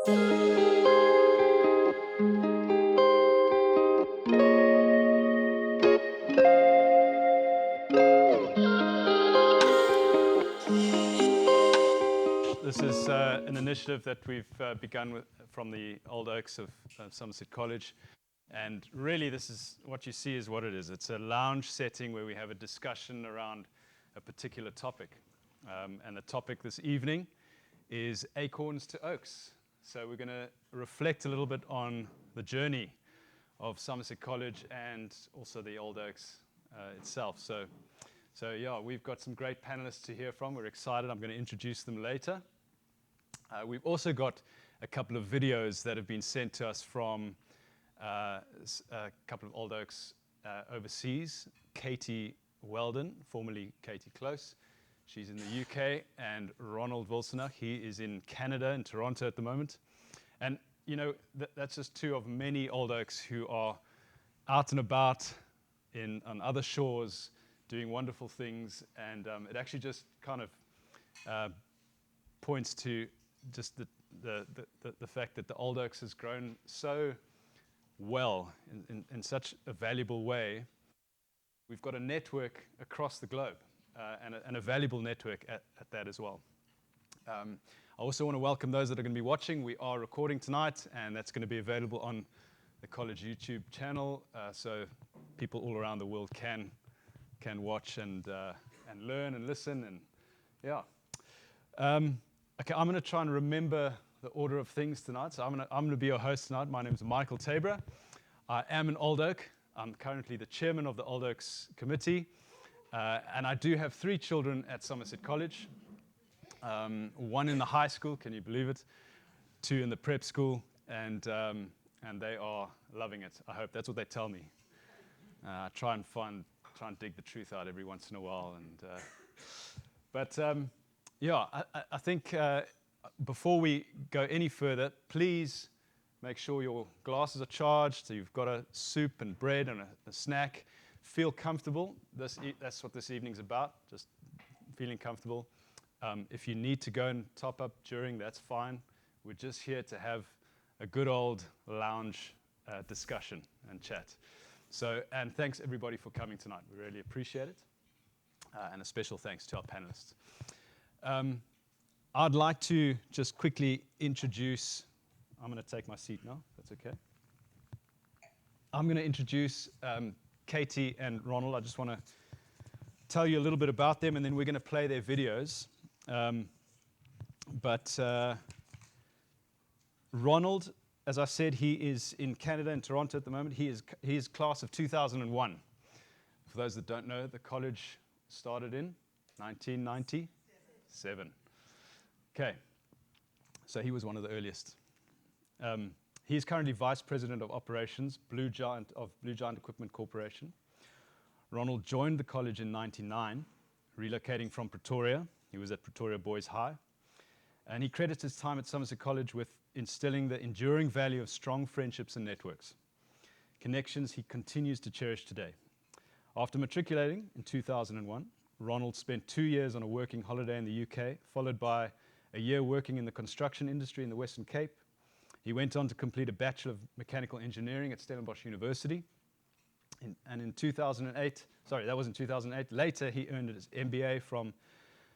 This is an initiative that we've begun with from the Old Oaks of Somerset College. And really, this is what you see is what it is. It's a lounge setting where we have a discussion around a particular topic. And the topic this evening is ACORNS to OAKS. So we're going to reflect a little bit on the journey of Somerset College and also the Old Oaks itself. So yeah, we've got some great panelists to hear from. We're excited. I'm going to introduce them later. We've also got a couple of videos that have been sent to us from a couple of Old Oaks overseas. Katie Weldon, formerly Katie Close, she's in the UK, and Ronald Wilsonach, he is in Canada, in Toronto at the moment. And, you know, that's just two of many Old Oaks who are out and about on other shores doing wonderful things. And it actually just kind of points to just the fact that the Old Oaks has grown so well in such a valuable way. We've got a network across the globe and a valuable network at that as well. I also want to welcome those that are going to be watching. We are recording tonight, and that's going to be available on the college YouTube channel, so people all around the world can watch and learn and listen, and yeah. Okay, I'm going to try and remember the order of things tonight. So I'm going to be your host tonight. My name is Michael Tabra. I am an Old Oak. I'm currently the chairman of the Old Oaks Committee, and I do have 3 children at Somerset College. 1 in the high school, can you believe it? 2 in the prep school, and they are loving it. I hope that's what they tell me. Try and dig the truth out every once in a while, but yeah, I think before we go any further, please make sure your glasses are charged, so you've got a soup and bread and a snack. Feel comfortable. That's what this evening's about, just feeling comfortable. If you need to go and top up during, that's fine. We're just here to have a good old lounge discussion and chat. So, and thanks everybody for coming tonight. We really appreciate it. And a special thanks to our panelists. I'd like to just quickly introduce, I'm going to take my seat now, if that's okay. I'm going to introduce Katie and Ronald. I just want to tell you a little bit about them, and then we're going to play their videos. Ronald, as I said, he is in Canada, in Toronto at the moment. He is class of 2001. For those that don't know, the college started in 1997. Okay, so he was one of the earliest. He is currently Vice President of Operations, Blue Giant Equipment Corporation. Ronald joined the college in 1999, relocating from Pretoria. He was at Pretoria Boys High. And he credits his time at Somerset College with instilling the enduring value of strong friendships and networks, connections he continues to cherish today. After matriculating in 2001, Ronald spent 2 years on a working holiday in the UK, followed by a year working in the construction industry in the Western Cape. He went on to complete a Bachelor of Mechanical Engineering at Stellenbosch University. And in 2008, that was in 2008. Later, he earned his MBA from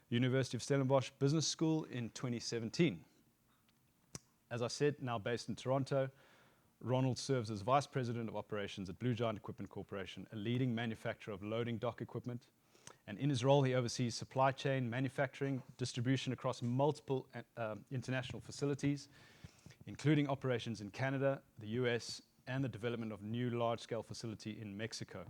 University of Stellenbosch Business School in 2017. As I said, now based in Toronto, Ronald serves as Vice President of Operations at Blue Giant Equipment Corporation, a leading manufacturer of loading dock equipment. And in his role, he oversees supply chain, manufacturing, distribution across multiple international facilities, including operations in Canada, the US, and the development of new large-scale facility in Mexico.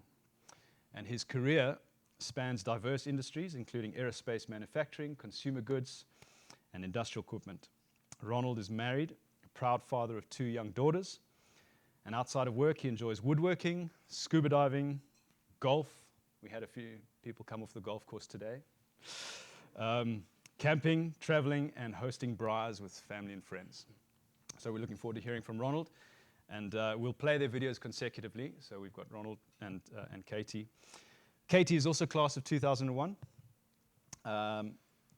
And his career spans diverse industries, including aerospace manufacturing, consumer goods, and industrial equipment. Ronald is married, a proud father of 2 young daughters, and outside of work, he enjoys woodworking, scuba diving, golf. We had a few people come off the golf course today. Camping, traveling, and hosting braais with family and friends. So we're looking forward to hearing from Ronald, and we'll play their videos consecutively. So we've got Ronald and Katie. Katie is also class of 2001.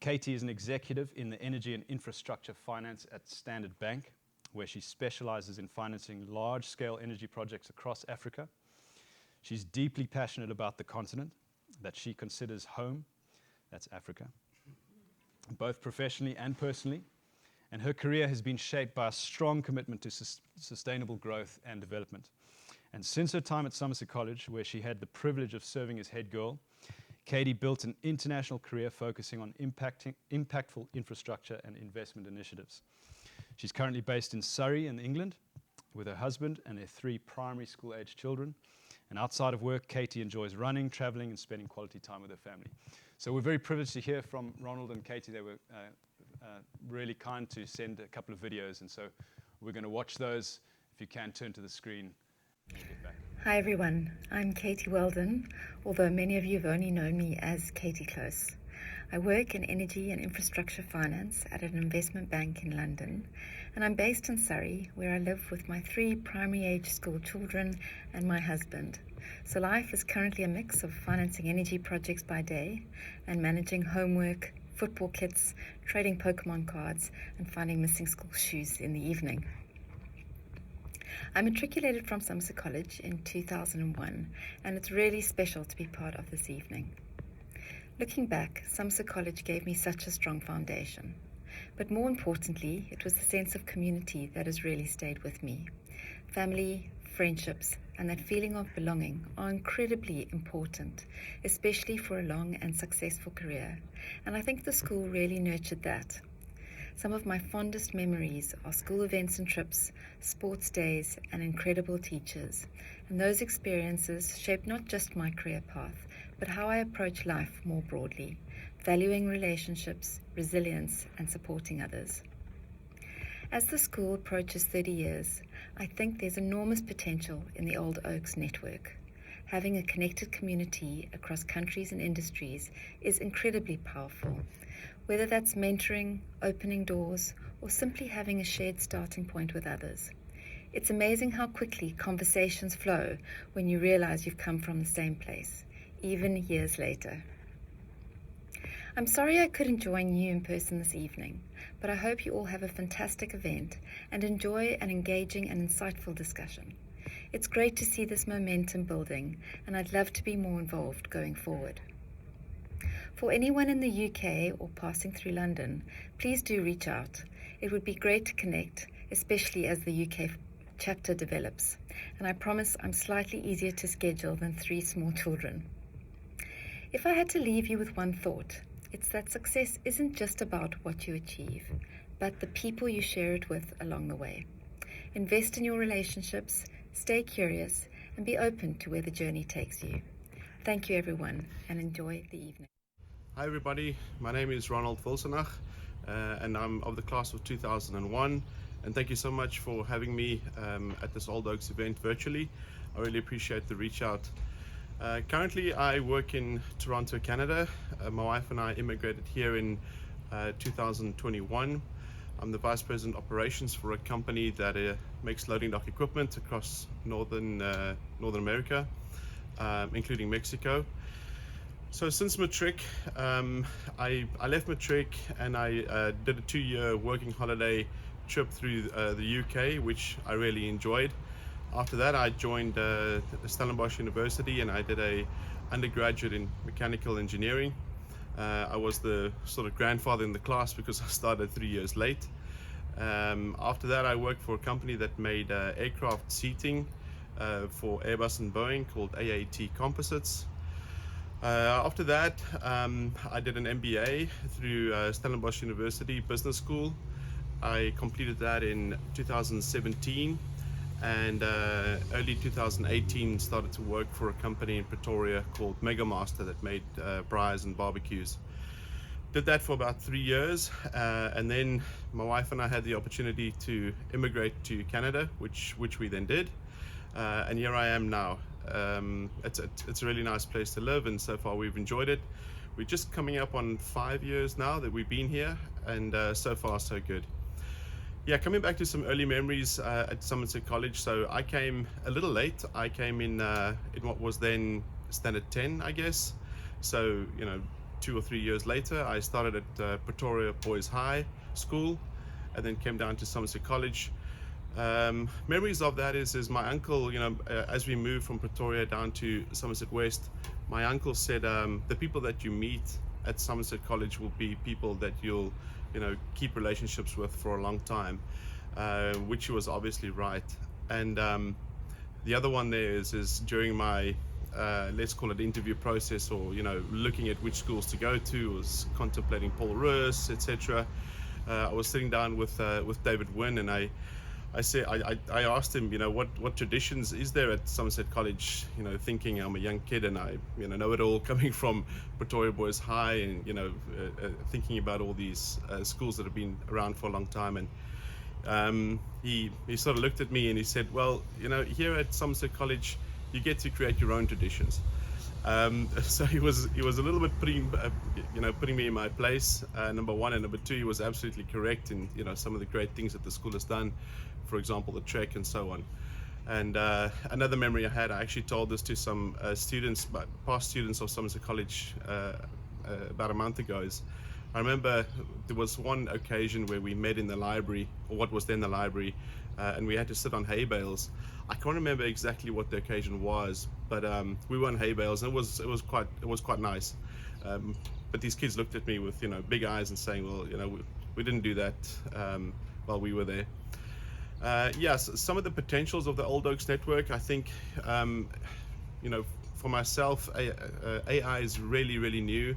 Katie is an executive in the energy and infrastructure finance at Standard Bank. where she specializes in financing large-scale energy projects across Africa. She's deeply passionate about the continent that she considers home, that's Africa, both professionally and personally. And her career has been shaped by a strong commitment to sustainable growth and development. And since her time at Somerset College, where she had the privilege of serving as head girl, Katie built an international career focusing on impactful infrastructure and investment initiatives. She's currently based in Surrey in England with her husband and their 3 primary school-aged children. And outside of work, Katie enjoys running, traveling, and spending quality time with her family. So we're very privileged to hear from Ronald and Katie. They were really kind to send a couple of videos, and so we're going to watch those. If you can, turn to the screen. We'll get back. Hi everyone, I'm Katie Weldon, although many of you have only known me as Katie Close. I work in energy and infrastructure finance at an investment bank in London, and I'm based in Surrey, where I live with my 3 primary age school children and my husband. So life is currently a mix of financing energy projects by day and managing homework, football kits, trading Pokemon cards, and finding missing school shoes in the evening. I matriculated from Somerset College in 2001, and it's really special to be part of this evening. Looking back, Somerset College gave me such a strong foundation. But more importantly, it was the sense of community that has really stayed with me. Family, friendships, and that feeling of belonging are incredibly important, especially for a long and successful career. And I think the school really nurtured that. Some of my fondest memories are school events and trips, sports days, and incredible teachers. And those experiences shaped not just my career path, but how I approach life more broadly, valuing relationships, resilience, and supporting others. As the school approaches 30 years, I think there's enormous potential in the Old Oaks network. Having a connected community across countries and industries is incredibly powerful, whether that's mentoring, opening doors, or simply having a shared starting point with others. It's amazing how quickly conversations flow when you realize you've come from the same place, even years later. I'm sorry I couldn't join you in person this evening, but I hope you all have a fantastic event and enjoy an engaging and insightful discussion. It's great to see this momentum building, and I'd love to be more involved going forward. For anyone in the UK or passing through London, please do reach out. It would be great to connect, especially as the UK chapter develops, and I promise I'm slightly easier to schedule than 3 small children. If I had to leave you with one thought, it's that success isn't just about what you achieve, but the people you share it with along the way. Invest in your relationships, stay curious, and be open to where the journey takes you. Thank you everyone, and enjoy the evening. Hi everybody, my name is Ronald Wilsenach, and I'm of the class of 2001, and thank you so much for having me at this Old Oaks event virtually. I really appreciate the reach out. Currently I work in Toronto, Canada. My wife and I immigrated here in 2021. I'm the Vice President Operations for a company that makes loading dock equipment across Northern America, including Mexico. So since matric, I left matric and I did a 2-year working holiday trip through the UK, which I really enjoyed. After that, I joined Stellenbosch University and I did a undergraduate in mechanical engineering. I was the sort of grandfather in the class because I started 3 years late. After that, I worked for a company that made aircraft seating for Airbus and Boeing called AAT Composites. After that, I did an MBA through Stellenbosch University Business School. I completed that in 2017, and early 2018 started to work for a company in Pretoria called Megamaster that made braais and barbecues. Did that for about 3 years, and then my wife and I had the opportunity to immigrate to Canada, which we then did, and here I am now. It's a really nice place to live, and so far we've enjoyed it. We're just coming up on 5 years now that we've been here, and so far so good. Yeah, coming back to some early memories at Somerset College. So I came a little late. I came in what was then Standard 10, I guess. So, 2 or 3 years later, I started at Pretoria Boys High School, and then came down to Somerset College. Memories of that is my uncle, as we moved from Pretoria down to Somerset West, my uncle said the people that you meet at Somerset College will be people that you'll, keep relationships with for a long time, which he was obviously right. And the other one there is during my, let's call it interview process, or, looking at which schools to go to, was contemplating Paul Roos, etc. I was sitting down with David Wynn, and I asked him, what traditions is there at Somerset College? Thinking I'm a young kid and I, know it all, coming from Pretoria Boys High, and thinking about all these schools that have been around for a long time. And he sort of looked at me and he said, well, here at Somerset College, you get to create your own traditions. So he was a little bit putting me in my place, number one, and number two, he was absolutely correct in some of the great things that the school has done, for example the trek and so on. And another memory I had, I actually told this to some students, past students of Somerset College, about a month ago, is I remember there was one occasion where we met in the library, or what was then the library, and we had to sit on hay bales. I can't remember exactly what the occasion was, but we were on hay bales, and it was quite nice. But these kids looked at me with big eyes and saying, well, we didn't do that while we were there. Yes, some of the potentials of the Old Oaks network, I think, for myself, AI is really, really new.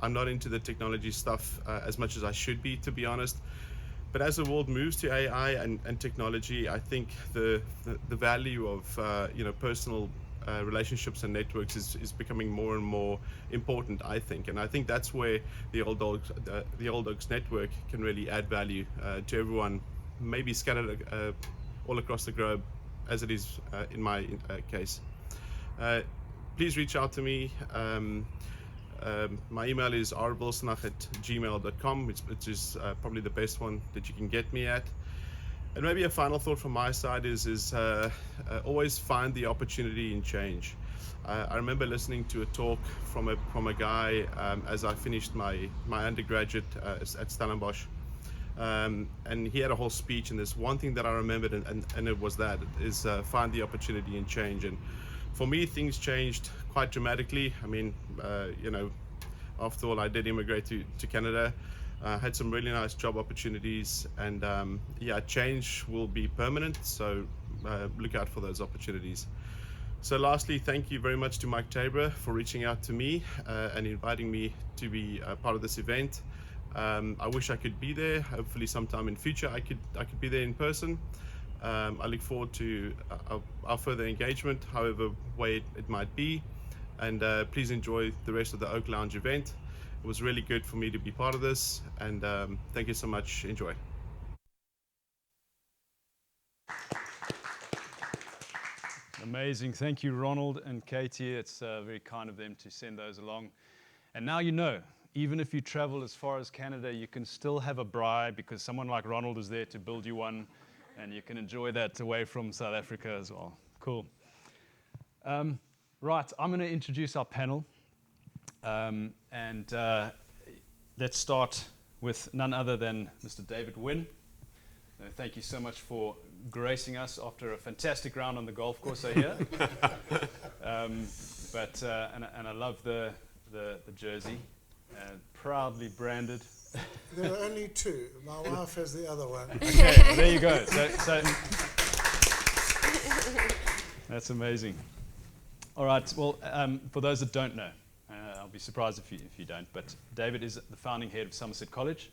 I'm not into the technology stuff as much as I should be, to be honest. But as the world moves to AI and technology, I think the value of personal relationships and networks is becoming more and more important, I think. And I think that's where the Old Oaks network can really add value to everyone, maybe scattered all across the globe, as it is in my case. Please reach out to me. My email is rwilsonach@gmail.com, which is probably the best one that you can get me at. And maybe a final thought from my side is always find the opportunity in change. I remember listening to a talk from a guy as I finished my undergraduate at Stellenbosch, and he had a whole speech, and there's one thing that I remembered, and it was that is find the opportunity in change. And for me, things changed quite dramatically. I mean, after all, I did immigrate to Canada. Had some really nice job opportunities, and change will be permanent, so look out for those opportunities. So lastly, thank you very much to Mike Tabor for reaching out to me and inviting me to be part of this event. I wish I could be there. Hopefully sometime in future I could be there in person. I look forward to our further engagement, however way it might be, and please enjoy the rest of the Oak Lounge event. It was really good for me to be part of this, and thank you so much. Enjoy. Amazing. Thank you, Ronald and Katie. It's very kind of them to send those along. And now you know, even if you travel as far as Canada, you can still have a braai, because someone like Ronald is there to build you one, and you can enjoy that away from South Africa as well. Cool. Right, I'm going to introduce our panel. Let's start with none other than Mr. David Wynn. Thank you so much for gracing us after a fantastic round on the golf course, I hear. And I love the jersey, proudly branded. There are only two. My wife has the other one. Okay, well, there you go. So that's amazing. All right. Well, for those that don't know, I'll be surprised if you don't, but David is the founding head of Somerset College.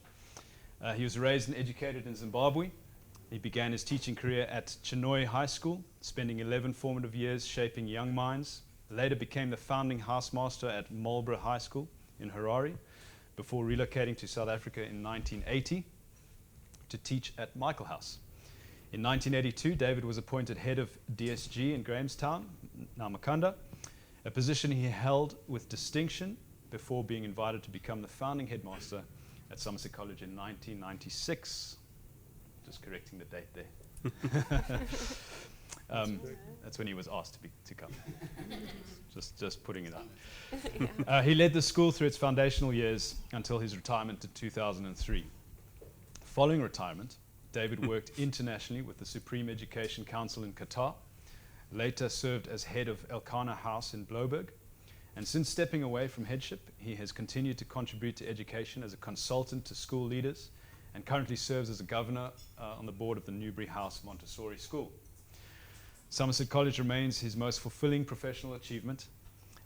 He was raised and educated in Zimbabwe. He began his teaching career at Chinhoyi High School, spending 11 formative years shaping young minds. Later became the founding housemaster at Marlborough High School in Harare, before relocating to South Africa in 1980 to teach at Michael House. In 1982, David was appointed head of DSG in Grahamstown, Namakanda, a position he held with distinction before being invited to become the founding headmaster at Somerset College in 1996. Just correcting the date there. That's when he was asked to come. Just putting it out. He led the school through its foundational years until his retirement in 2003. Following retirement, David worked internationally with the Supreme Education Council in Qatar, later served as head of Elkanah House in Bloberg, and since stepping away from headship, he has continued to contribute to education as a consultant to school leaders and currently serves as a governor on the board of the Newbury House Montessori School. Somerset College remains his most fulfilling professional achievement,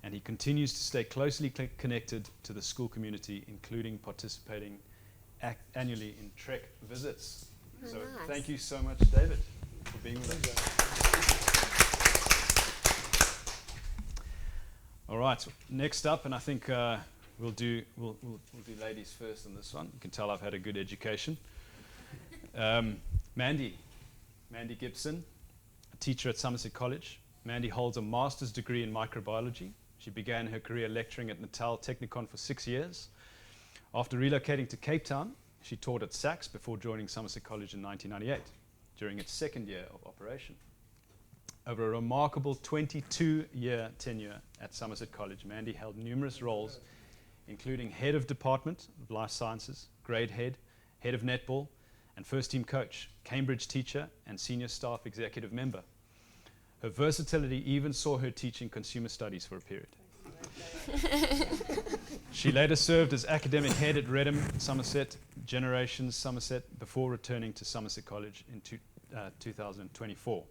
and he continues to stay closely connected to the school community, including participating annually in Trek visits. So nice. Thank you so much, David, for being with us. All right, next up, and I think we'll do ladies first on this one. You can tell I've had a good education. Mandy Gibson, a teacher at Somerset College. Mandy holds a master's degree in microbiology. She began her career lecturing at Natal Technikon for 6 years. After relocating to Cape Town, she taught at SACS before joining Somerset College in 1998, during its second year of operation. Over a remarkable 22-year tenure at Somerset College, Mandy held numerous roles, including head of department of life sciences, grade head, head of netball, and first team coach, Cambridge teacher, and senior staff executive member. Her versatility even saw her teaching consumer studies for a period. She later served as academic head at Redham, Somerset, Generations Somerset, before returning to Somerset College in 2024.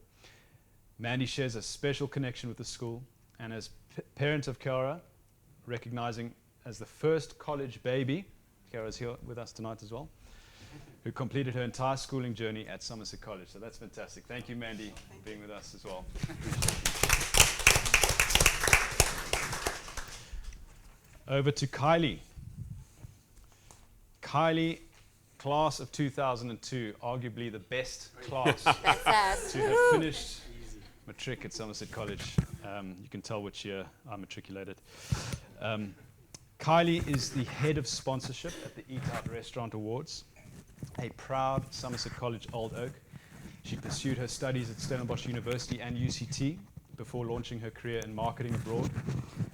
Mandy shares a special connection with the school, and as parent of Kiara, recognizing as the first college baby, Kiara's here with us tonight as well, who completed her entire schooling journey at Somerset College. So that's fantastic. Thank you, Mandy, for being with us as well. Over to Kylie. Kylie, class of 2002, arguably the best class to have finished matric at Somerset College. You can tell which year I matriculated. Kylie is the head of sponsorship at the Eat Out Restaurant Awards, a proud Somerset College Old Oak. She pursued her studies at Stellenbosch University and UCT before launching her career in marketing abroad.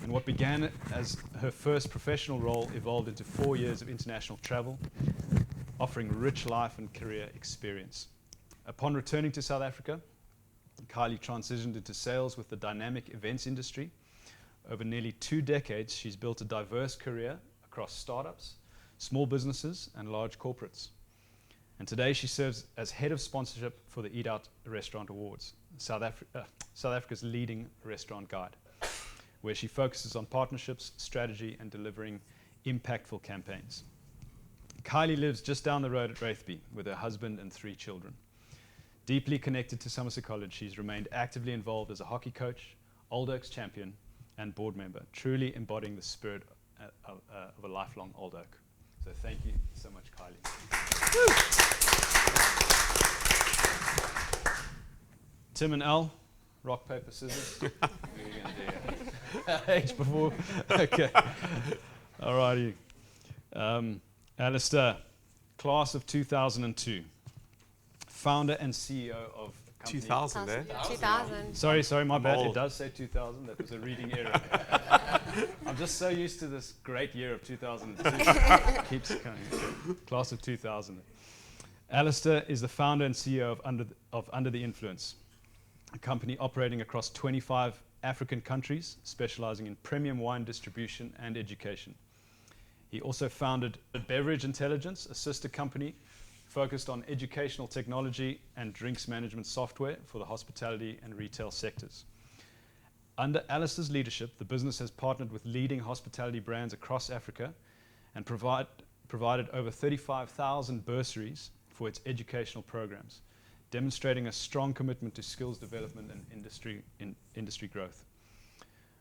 And what began as her first professional role evolved into 4 years of international travel, offering rich life and career experience. Upon returning to South Africa, Kylie transitioned into sales with the dynamic events industry. Over nearly 2 decades, she's built a diverse career across startups, small businesses, and large corporates. And today she serves as head of sponsorship for the Eat Out Restaurant Awards, South Africa's leading restaurant guide, where she focuses on partnerships, strategy, and delivering impactful campaigns. Kylie lives just down the road at Raithby with her husband and 3 children. Deeply connected to Somerset College, she's remained actively involved as a hockey coach, Old Oaks champion, and board member, truly embodying the spirit of a lifelong Old Oak. So thank you so much, Kylie. Tim and Al, rock, paper, scissors. What are you going to do? Age before. Okay. All righty. Alistair, class of 2002. Founder and CEO of company. 2000, eh? 2000. Sorry, my bad. Old. It does say 2000. That was a reading error. I'm just so used to this great year of 2002. Keeps coming. Class of 2000. Alistair is the founder and CEO of Under the Influence, a company operating across 25 African countries, specializing in premium wine distribution and education. He also founded Beverage Intelligence, a sister company focused on educational technology and drinks management software for the hospitality and retail sectors. Under Alistair's leadership, the business has partnered with leading hospitality brands across Africa and provided over 35,000 bursaries for its educational programs, demonstrating a strong commitment to skills development and industry growth.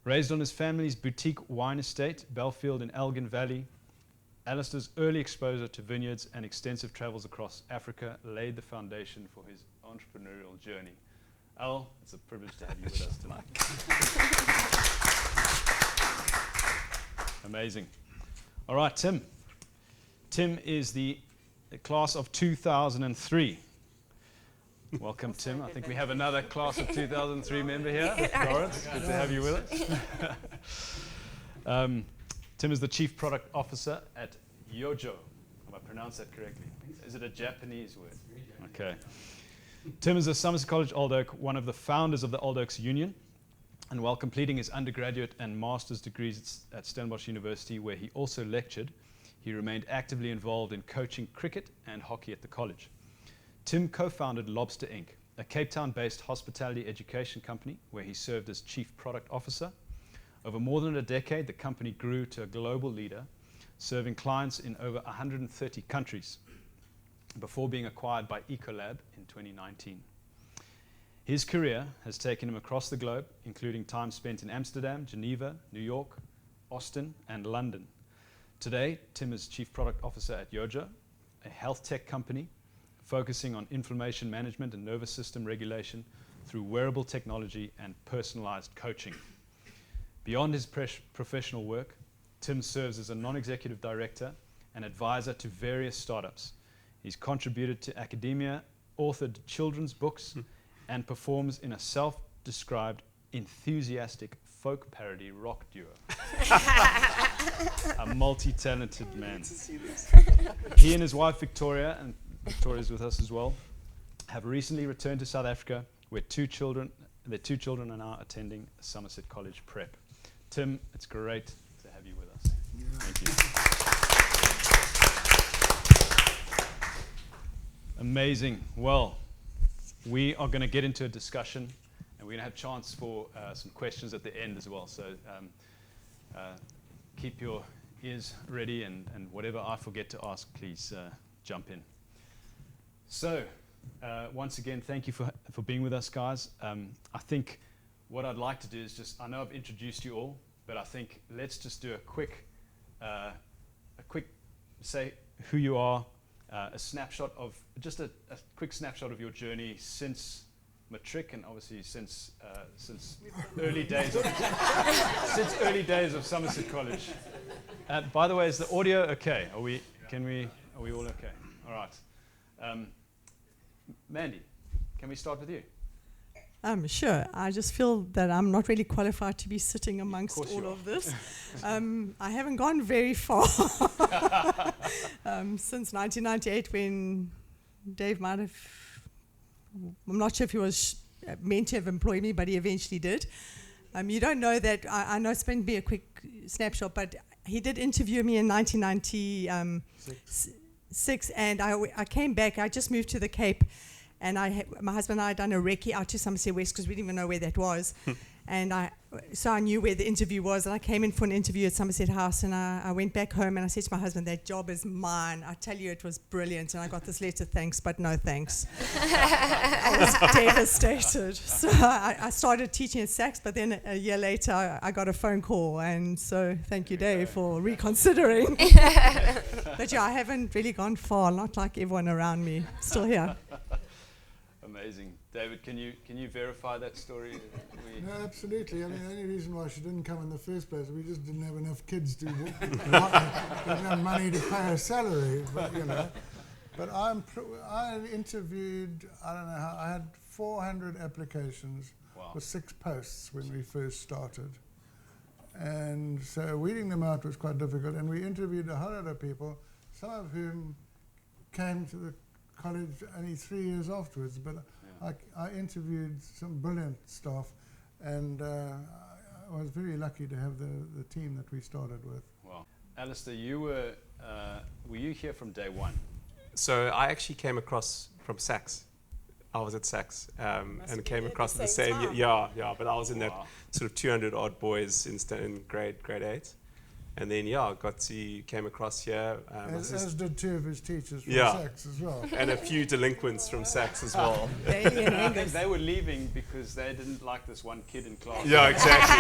Raised on his family's boutique wine estate, Belfield in Elgin Valley, Alistair's early exposure to vineyards and extensive travels across Africa laid the foundation for his entrepreneurial journey. Al, it's a privilege to have you with us tonight. Amazing. All right, Tim. Tim is the class of 2003. Welcome, Tim. I think we have another class of 2003 member here. Lawrence, good to have you with us. Tim is the Chief Product Officer at Yojo. Have I pronounced that correctly? Is it a Japanese word? Okay. Tim is a Somerset College Old Oak, one of the founders of the Old Oaks Union, and while completing his undergraduate and master's degrees at Stellenbosch University, where he also lectured, he remained actively involved in coaching cricket and hockey at the college. Tim co-founded Lobster Inc., a Cape Town-based hospitality education company where he served as Chief Product Officer. Over more than a decade, the company grew to a global leader, serving clients in over 130 countries, before being acquired by Ecolab in 2019. His career has taken him across the globe, including time spent in Amsterdam, Geneva, New York, Austin, and London. Today, Tim is Chief Product Officer at Yojo, a health tech company focusing on inflammation management and nervous system regulation through wearable technology and personalized coaching. Beyond his professional work, Tim serves as a non-executive director and advisor to various startups. He's contributed to academia, authored children's books, and performs in a self-described enthusiastic folk parody rock duo. A multi-talented man. He and his wife Victoria, and Victoria's with us as well, have recently returned to South Africa, where their two children are now attending Somerset College Prep. Tim, it's great to have you with us. Thank you. Amazing. Well, we are going to get into a discussion, and we're going to have a chance for some questions at the end as well. So keep your ears ready, and whatever I forget to ask, please jump in. So once again, thank you for being with us, guys. I think what I'd like to do is I know I've introduced you all, but I think let's just do a quick say who you are, a snapshot of, just a quick snapshot of your journey since matric, and obviously since early days of Somerset College. By the way, is the audio okay? Are we all okay? All right. Mandy, can we start with you? Sure. I just feel that I'm not really qualified to be sitting amongst all of this. I haven't gone very far since 1998, when Dave might have, I'm not sure if he was meant to have employed me, but he eventually did. You don't know that. I know it's going to be a quick snapshot, but he did interview me in 1996, and I came back. I just moved to the Cape. And my husband and I had done a recce out to Somerset West, because we didn't even know where that was. So I knew where the interview was, and I came in for an interview at Somerset House, and I went back home and I said to my husband, that job is mine. I tell you, it was brilliant. And I got this letter, thanks, but no thanks. I was devastated. So I started teaching at Saks, but then a year later I got a phone call. And so thank you, Dave, for reconsidering. But yeah, I haven't really gone far, not like everyone around me. Still here. Amazing. David, can you verify that story? No, absolutely. I mean, the only reason why she didn't come in the first place, we just didn't have enough kids to didn't have money to pay her salary. But but I interviewed, I don't know how, I had 400 applications for 6 posts when we first started, and so weeding them out was quite difficult. And we interviewed a whole lot of people, some of whom came to the college only 3 years afterwards, but I interviewed some brilliant staff, and I was very lucky to have the team that we started with. Wow. Alistair, were you here from day one? So I actually came across from Saks. I was at Saks and came across at the same year. Yeah, but I was in that sort of 200 odd boys in grade 8. And then, came across here. As did 2 of his teachers from Saks as well. And a few delinquents from Saks as well. They were leaving because they didn't like this one kid in class. Yeah, exactly.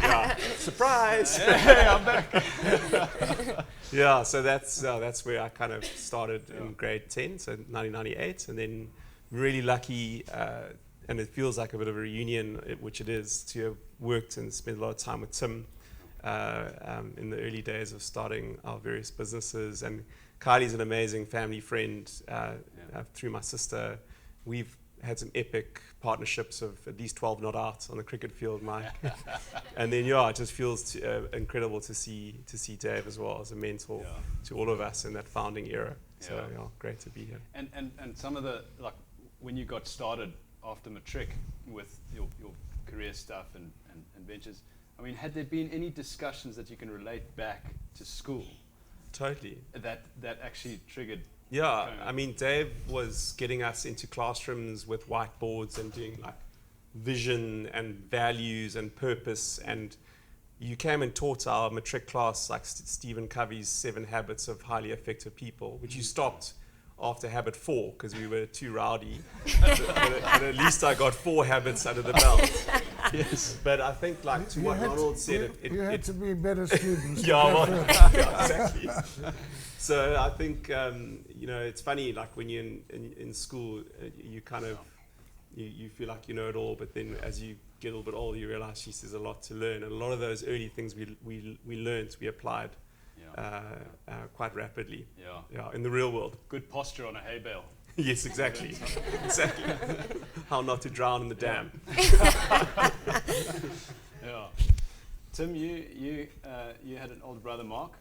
Yeah. Surprise! Hey, I'm back. Yeah, so that's where I kind of started in grade 10, so 1998. And then really lucky, and it feels like a bit of a reunion, which it is, to have worked and spent a lot of time with Tim. In the early days of starting our various businesses, and Kylie's an amazing family friend through my sister. We've had some epic partnerships of at least 12 not out on the cricket field, Mike. And then, it just feels incredible to see Dave as well as a mentor to all of us in that founding era. So, great to be here. And some of the, like, when you got started after matric with your career stuff and ventures, I mean, had there been any discussions that you can relate back to school? Totally. That actually triggered? Yeah, I mean, Dave was getting us into classrooms with whiteboards and doing like vision and values and purpose. And you came and taught our matric class like Stephen Covey's 7 Habits of Highly Effective People, which you stopped after habit 4 because we were too rowdy. but at least I got 4 habits under the belt. Yes. But I think, like to what Ronald said, you had to be better students. Exactly. So I think it's funny. Like when you're in school, you kind of you feel like you know it all, but then as you get a little bit older, you realize there's a lot to learn, and a lot of those early things we learned, we applied quite rapidly. In the real world. Good posture on a hay bale. Yes, exactly. Exactly. How not to drown in the dam. Yeah. Tim, you had an older brother, Mark,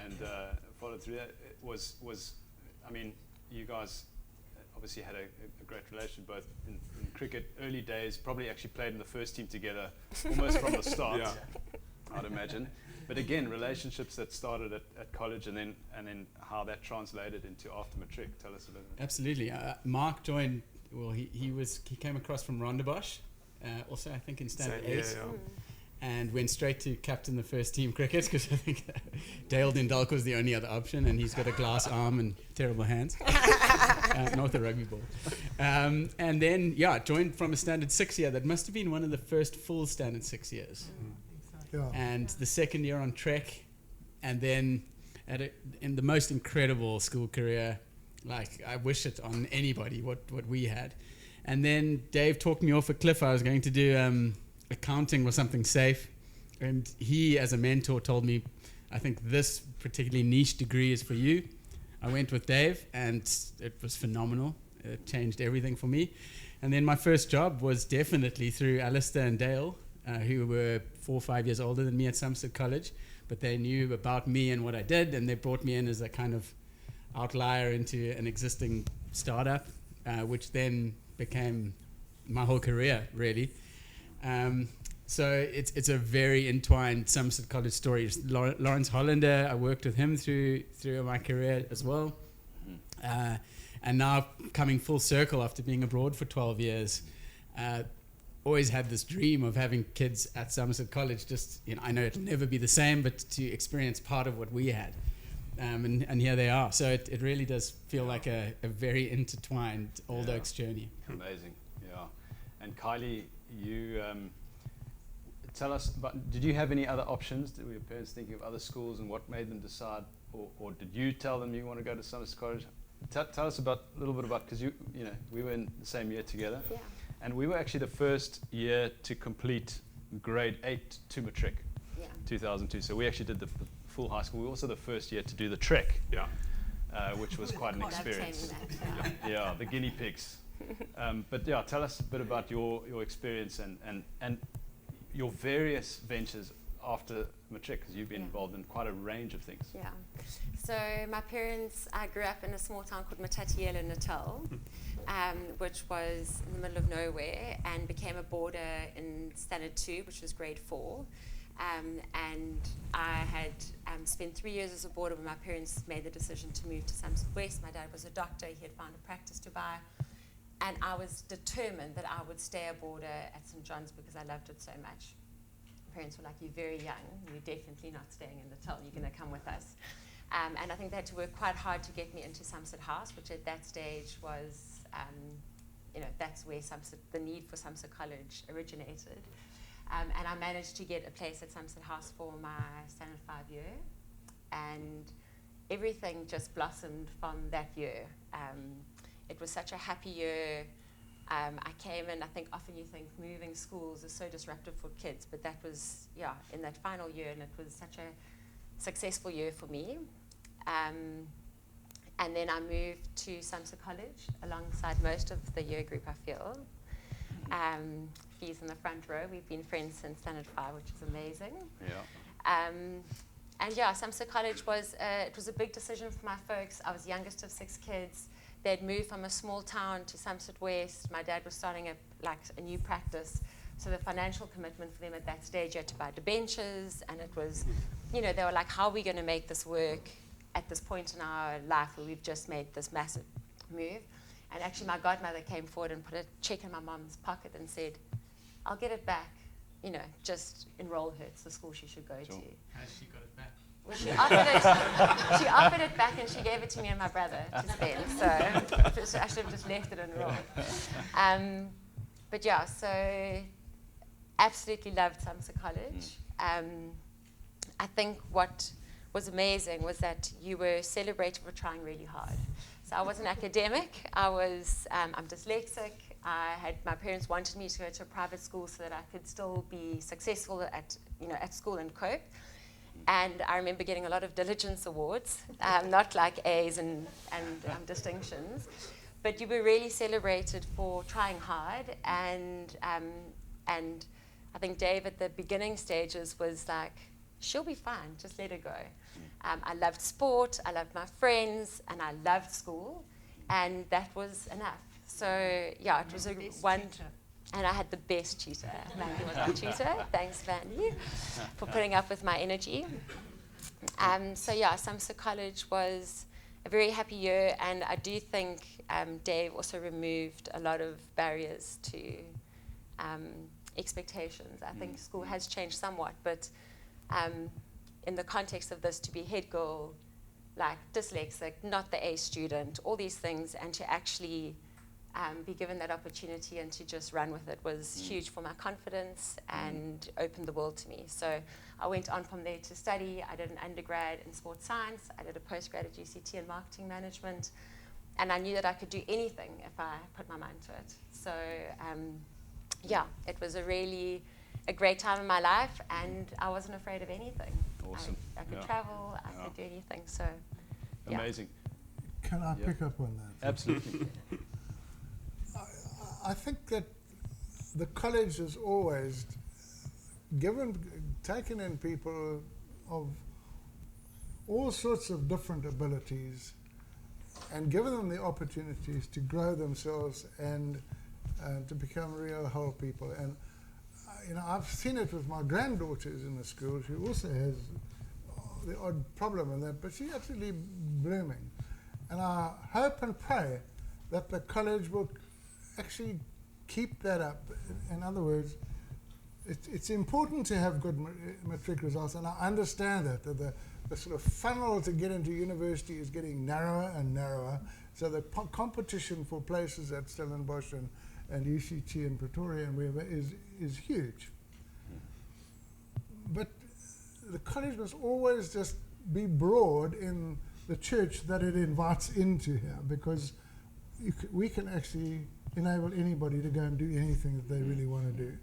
and followed through that. It was I mean, you guys obviously had a great relation both in cricket early days, probably actually played in the first team together almost from the start, I'd imagine. But again, relationships that started at college and then how that translated into after matric. Tell us a bit. Absolutely. Mark joined, well, he came across from Rondebosch, also I think in standard 8. And went straight to captain the first team cricket because I think Dale Dindalk was the only other option, and he's got a glass arm and terrible hands, not with a rugby ball. And then, joined from a standard 6 year. That must have been one of the first full standard 6 years. And the second year on Trek, and then in the most incredible school career, like I wish it on anybody what we had. And then Dave talked me off a cliff. I was going to do accounting was something safe, and he as a mentor told me, I think this particularly niche degree is for you. I went with Dave and it was phenomenal. It changed everything for me. And then my first job was definitely through Alistair and Dale, who were 4 or 5 years older than me at Somerset College, but they knew about me and what I did, and they brought me in as a kind of outlier into an existing startup, which then became my whole career, really. So it's a very entwined Somerset College story. Lawrence Hollander, I worked with him through my career as well. And now coming full circle after being abroad for 12 years, always had this dream of having kids at Somerset College. Just, I know it'll never be the same, but to experience part of what we had. And here they are. So it really does feel like a very intertwined Old Oaks journey. Amazing, And Kylie, you tell us about, did you have any other options? Were your parents thinking of other schools, and what made them decide, or did you tell them you want to go to Somerset College? Tell us a little bit about, because we were in the same year together, and we were actually the first year to complete grade 8 to matric, 2002. So we actually did the full high school. We were also the first year to do the trek, which was quite an experience. The guinea pigs. But tell us a bit about your experience and your various ventures after matric, because you've been involved in quite a range of things. So my parents, I grew up in a small town called Matatiele, Natal, which was in the middle of nowhere, and became a boarder in standard 2, which was grade 4. And I had spent 3 years as a boarder when my parents made the decision to move to Somerset West. My dad was a doctor. He had found a practice to buy. And I was determined that I would stay a boarder at St. John's because I loved it so much. My parents were like, you're very young. You're definitely not staying in Natal. You're going to come with us. And I think they had to work quite hard to get me into Somerset House, which at that stage was, that's where the need for Somerset College originated. And I managed to get a place at Somerset House for my standard 5 year. And everything just blossomed from that year. It was such a happy year. I came in, I think often you think moving schools is so disruptive for kids, but that was, in that final year, and it was such a successful year for me. And then I moved to Somerset College alongside most of the year group, I feel. Fee's in the front row. We've been friends since standard 5, which is amazing. Yeah. And yeah, Somerset College was a big decision for my folks. I was the youngest of 6 kids. They'd moved from a small town to Somerset West. My dad was starting a new practice. So the financial commitment for them at that stage, you had to buy debentures, and it was, they were like, how are we going to make this work at this point in our life where we've just made this massive move? And actually my godmother came forward and put a check in my mom's pocket and said, I'll get it back, just enroll her. It's the school she should go to. Has she got it back? Well, she offered it back, and she gave it to me and my brother to spend. So I should have just left it enrolled. But yeah, so absolutely loved Somerset College. I think what was amazing was that you were celebrated for trying really hard. So I was an academic. I'm dyslexic. My parents wanted me to go to a private school so that I could still be successful at school and cope. And I remember getting a lot of diligence awards, not like A's and distinctions, but you were really celebrated for trying hard. And I think Dave at the beginning stages was like, she'll be fine, just let her go. I loved sport, I loved my friends, and I loved school, and that was enough. So yeah, it was and I had the best tutor. Mandy was my tutor. Thanks, Mandy, for putting up with my energy. So yeah, Somerset College was a very happy year, and I do think Dave also removed a lot of barriers to expectations. I think school has changed somewhat, but in the context of this, to be head girl, like dyslexic, not the A student, all these things, and to actually be given that opportunity and to just run with it was huge for my confidence and opened the world to me. So I went on from there to study. I did an undergrad in sports science. I did a postgrad at UCT in marketing management. And I knew that I could do anything if I put my mind to it. So yeah, it was a great time in my life, and I wasn't afraid of anything. Awesome. I could travel, I could do anything. So yeah. Amazing. Can I pick up on that? Absolutely. I think that the college has always taken in people of all sorts of different abilities and given them the opportunities to grow themselves and to become real whole people. And I've seen it with my granddaughters in the school. She also has the odd problem in that, but she's absolutely blooming. And I hope and pray that the college will actually keep that up. In other words, it's important to have good matric results, and I understand that the sort of funnel to get into university is getting narrower and narrower, so the competition for places at Stellenbosch and UCT in Pretoria and wherever is huge. But the college must always just be broad in the church that it invites into here, because we can actually enable anybody to go and do anything that they really want to do.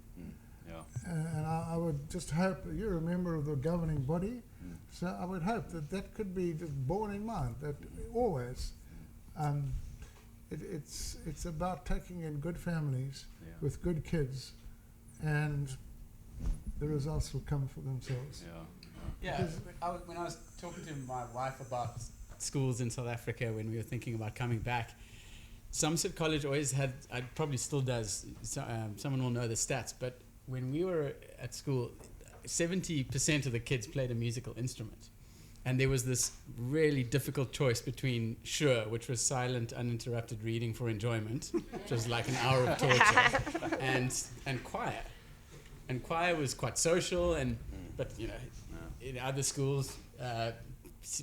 And I would just hope, you're a member of the governing body, so I would hope that could be just borne in mind, that always it's about taking in good families with good kids, and the results will come for themselves. When I was talking to my wife about schools in South Africa when we were thinking about coming back, Somerset College always had, it probably still does, someone will know the stats, but when we were at school, 70% of the kids played a musical instrument. And there was this really difficult choice between Sure, which was silent, uninterrupted reading for enjoyment, which was like an hour of torture, and choir. And choir was quite social, but in other schools,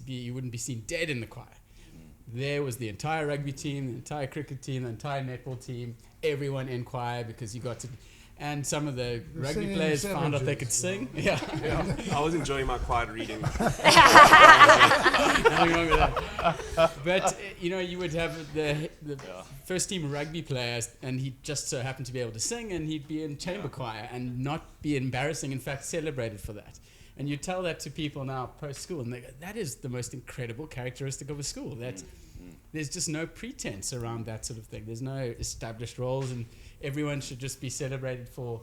you wouldn't be seen dead in the choir. There was the entire rugby team, the entire cricket team, the entire netball team, everyone in choir, because you got to... And some of the rugby players found out they could sing. Yeah. I was enjoying my quiet reading. Nothing wrong with that. But, you would have the first team rugby players, and he just so happened to be able to sing, and he'd be in chamber choir and not be embarrassing, in fact, celebrated for that. And you tell that to people now post-school, and they go, that is the most incredible characteristic of a school, that there's just no pretense around that sort of thing. There's no established roles, and everyone should just be celebrated for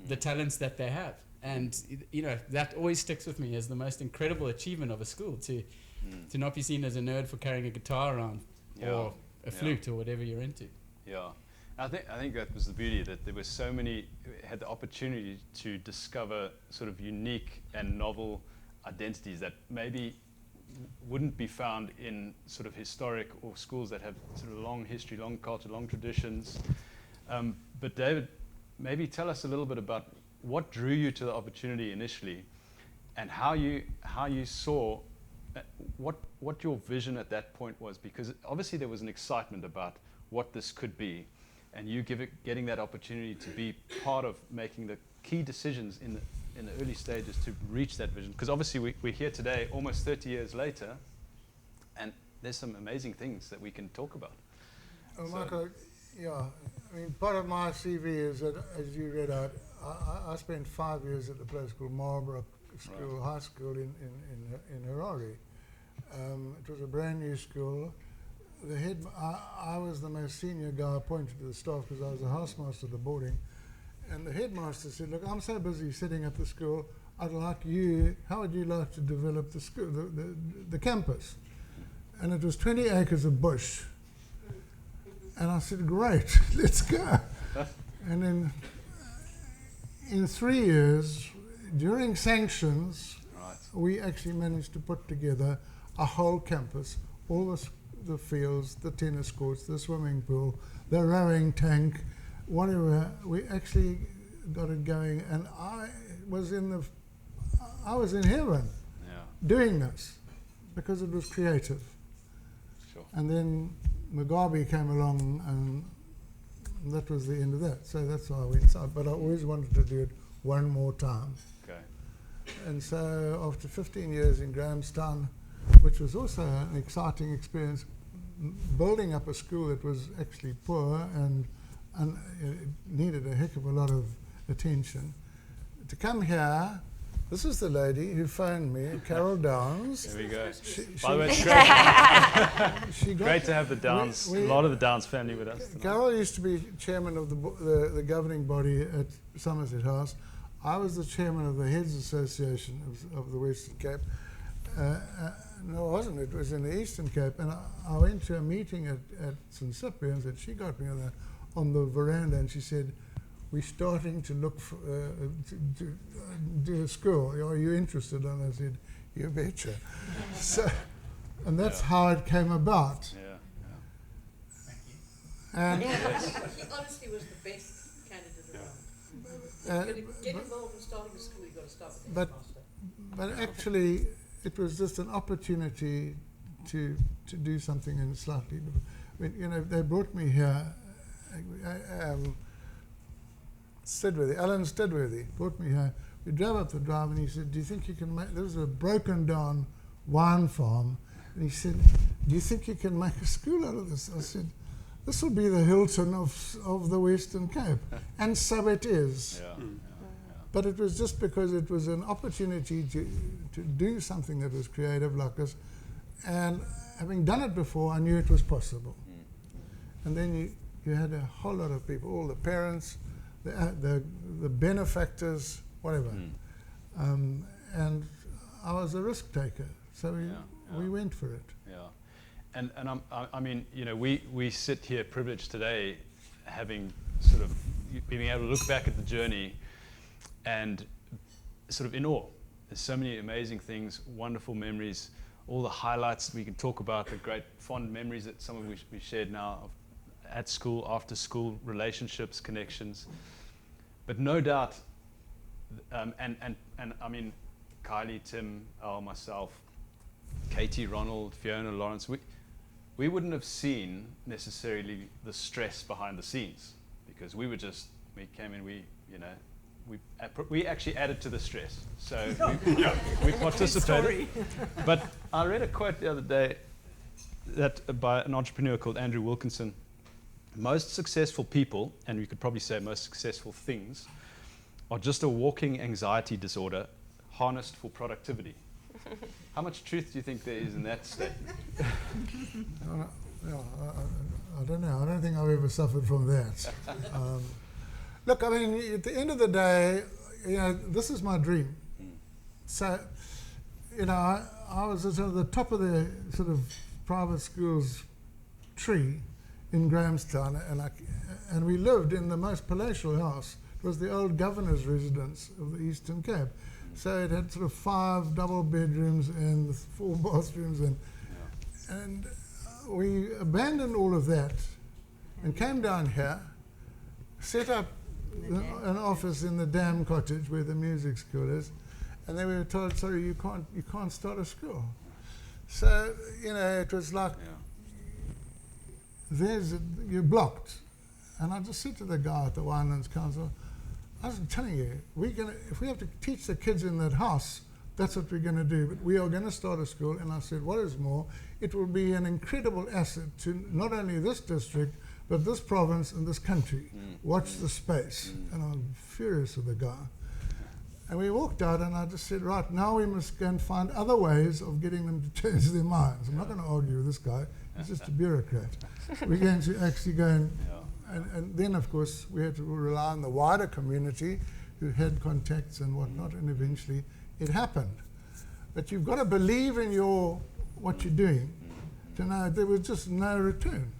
the talents that they have. And you know, that always sticks with me as the most incredible achievement of a school, to not be seen as a nerd for carrying a guitar around or a flute or whatever you're into. Yeah. I think that was the beauty, that there were so many who had the opportunity to discover sort of unique and novel identities that maybe wouldn't be found in sort of historic or schools that have sort of long history, long culture, long traditions. But David, maybe tell us a little bit about what drew you to the opportunity initially, and how you saw what your vision at that point was, because obviously there was an excitement about what this could be, and you getting that opportunity to be part of making the key decisions in the early stages to reach that vision. Because obviously we're here today, almost 30 years later, and there's some amazing things that we can talk about. Oh, Michael, yeah. I mean, part of my CV is that, as you read out, I spent 5 years at a place called Marlborough School, High School in Harare. It was a brand new school. The head, I was the most senior guy appointed to the staff because I was the housemaster of the boarding. And the headmaster said, look, I'm so busy setting up the school, I'd like you, how would you like to develop the school, the campus? And it was 20 acres of bush. And I said, great, let's go. And then in 3 years, during sanctions, we actually managed to put together a whole campus, all the fields, the tennis courts, the swimming pool, the rowing tank, whatever. We actually got it going, and I was in heaven doing this because it was creative. Sure. And then Mugabe came along, and that was the end of that. So that's why I went south. But I always wanted to do it one more time. Okay. And so after 15 years in Grahamstown, which was also an exciting experience, building up a school that was actually poor and it needed a heck of a lot of attention. To come here, this is the lady who phoned me, Carol Downs. There we go. By the way, it's great. Great to have the Downs, a lot of the Downs family with us tonight. Carol used to be chairman of the governing body at Somerset House. I was the chairman of the Heads Association of the Western Cape. No, it wasn't. It was in the Eastern Cape. And I went to a meeting at St. Cyprian's, and she got me on the veranda, and she said, we're starting to look for, to do a school. Are you interested? And I said, you betcha. So, and that's how it came about. Yeah. And He honestly was the best candidate around. Get involved in starting a school, you've got to start with the headmaster. But actually, it was just an opportunity to do something in slightly different. I mean, you know, they brought me here. Alan Stidworthy brought me here. We drove up the drive, and he said, do you think you can make, there was a broken down wine farm, and he said, do you think you can make a school out of this? I said, this will be the Hilton of the Western Cape. And so it is. Yeah. But it was just because it was an opportunity to do something that was creative like this. And having done it before, I knew it was possible. And then you had a whole lot of people, all the parents, the benefactors, whatever. And I was a risk taker, so we went for it. Yeah, and I mean, you know, we sit here privileged today, having sort of being able to look back at the journey, and sort of in awe. There's so many amazing things, wonderful memories, all the highlights we can talk about, the great fond memories that some of we shared now of at school, after school, relationships, connections. But no doubt, and I mean, Kylie, Tim, Al, myself, Katie, Ronald, Fiona, Lawrence, we wouldn't have seen necessarily the stress behind the scenes, because we came in, we actually added to the stress. So we participated. But I read a quote the other day by an entrepreneur called Andrew Wilkinson. Most successful people, and we could probably say most successful things, are just a walking anxiety disorder harnessed for productivity. How much truth do you think there is in that statement? Yeah, I don't know. I don't think I've ever suffered from that. Look, I mean, at the end of the day, this is my dream. So, I was at the top of the sort of private schools tree in Grahamstown, and we lived in the most palatial house. It was the old governor's residence of the Eastern Cape. So it had sort of 5 double bedrooms and 4 bathrooms, and we abandoned all of that and came down here, set up an office in the Dam Cottage where the music school is, and then we were told, sorry, you can't start a school. So, it was like, you're blocked. And I just said to the guy at the Winelands Council, I was telling you, if we have to teach the kids in that house, that's what we're going to do. But we are going to start a school. And I said, what is more, it will be an incredible asset to not only this district, but this province and this country. Watch the space. And I'm furious with the guy. And we walked out, and I just said, right, now we must go and find other ways of getting them to change their minds. I'm not going to argue with this guy. He's just a bureaucrat. We're going to actually go and then, of course, we had to rely on the wider community who had contacts and whatnot, and eventually it happened. But you've got to believe in what you're doing to know there was just no return.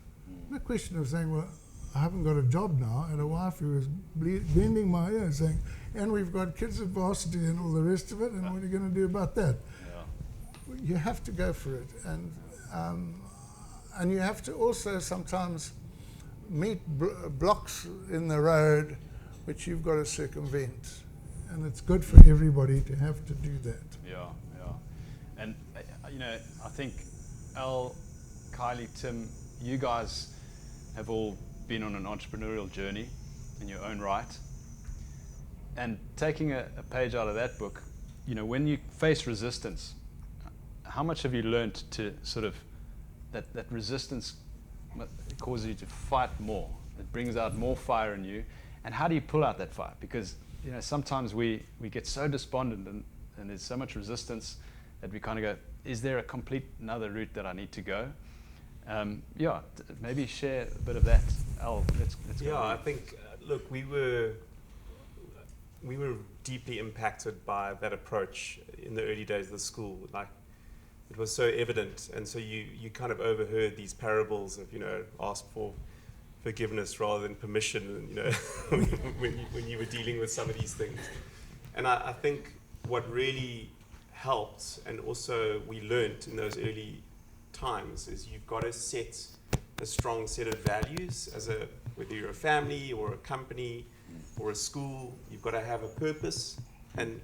No question of saying, well, I haven't got a job now, and a wife who was bending my ear saying, and we've got kids at varsity and all the rest of it, and what are you going to do about that? You have to go for it. And you have to also sometimes meet blocks in the road which you've got to circumvent. And it's good for everybody to have to do that. Yeah. And, I think Al, Kylie, Tim, you guys have all been on an entrepreneurial journey in your own right. And taking a page out of that book, when you face resistance, how much have you learned to sort of, that resistance causes you to fight more? It brings out more fire in you. And how do you pull out that fire? Because, sometimes we get so despondent and there's so much resistance that we kind of go, is there a complete another route that I need to go? Maybe share a bit of that. Al, let's go. I think, look, we were deeply impacted by that approach in the early days of the school. Like, it was so evident, and so you kind of overheard these parables of, ask for forgiveness rather than permission, when you were dealing with some of these things. And I think what really helped, and also we learned in those early times, is you've got to set a strong set of values whether you're a family or a company or a school. You've got to have a purpose, and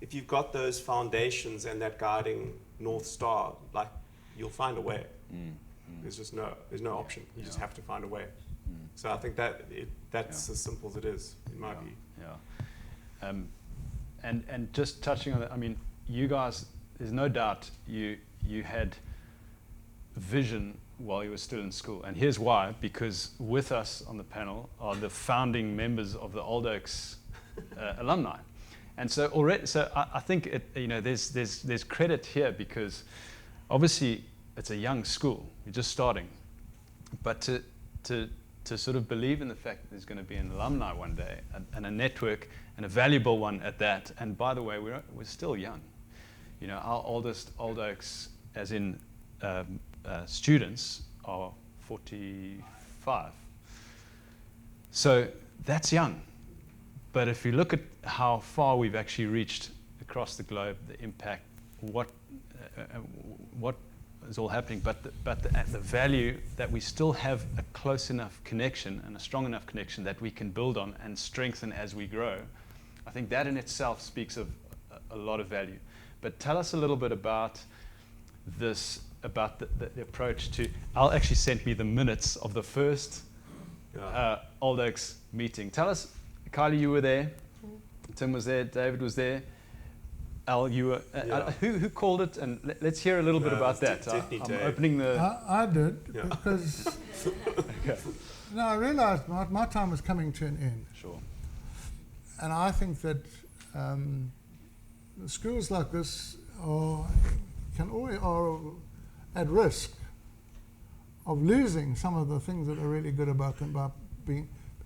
if you've got those foundations and that guiding North Star, like, you'll find a way. There's no option. You just have to find a way. So I think that's as simple as it is, in my view. And just touching on that, I mean, you guys, there's no doubt you had vision while you were still in school. And here's why: because with us on the panel are the founding members of the Old Oaks alumni. And so I think there's credit here, because obviously it's a young school, you're just starting, but to sort of believe in the fact that there's going to be an alumni one day, and a network, and a valuable one at that. And by the way, we're still young. Our oldest Old Oaks, as in students, are 45. So that's young. But if you look at how far we've actually reached across the globe, the impact, what is all happening, but the value that we still have a close enough connection and a strong enough connection that we can build on and strengthen as we grow, I think that in itself speaks of a lot of value. But tell us a little bit about this, about the approach to. Al actually sent me the minutes of the first Old Oaks meeting. Tell us. Kylie, you were there. Tim was there. David was there. Al, you were. Who called it? And let's hear a little bit about that. I'm opening the. I did, because. Okay. No, I realised my time was coming to an end. Sure. And I think that schools like this are at risk losing some of the things that are really good about them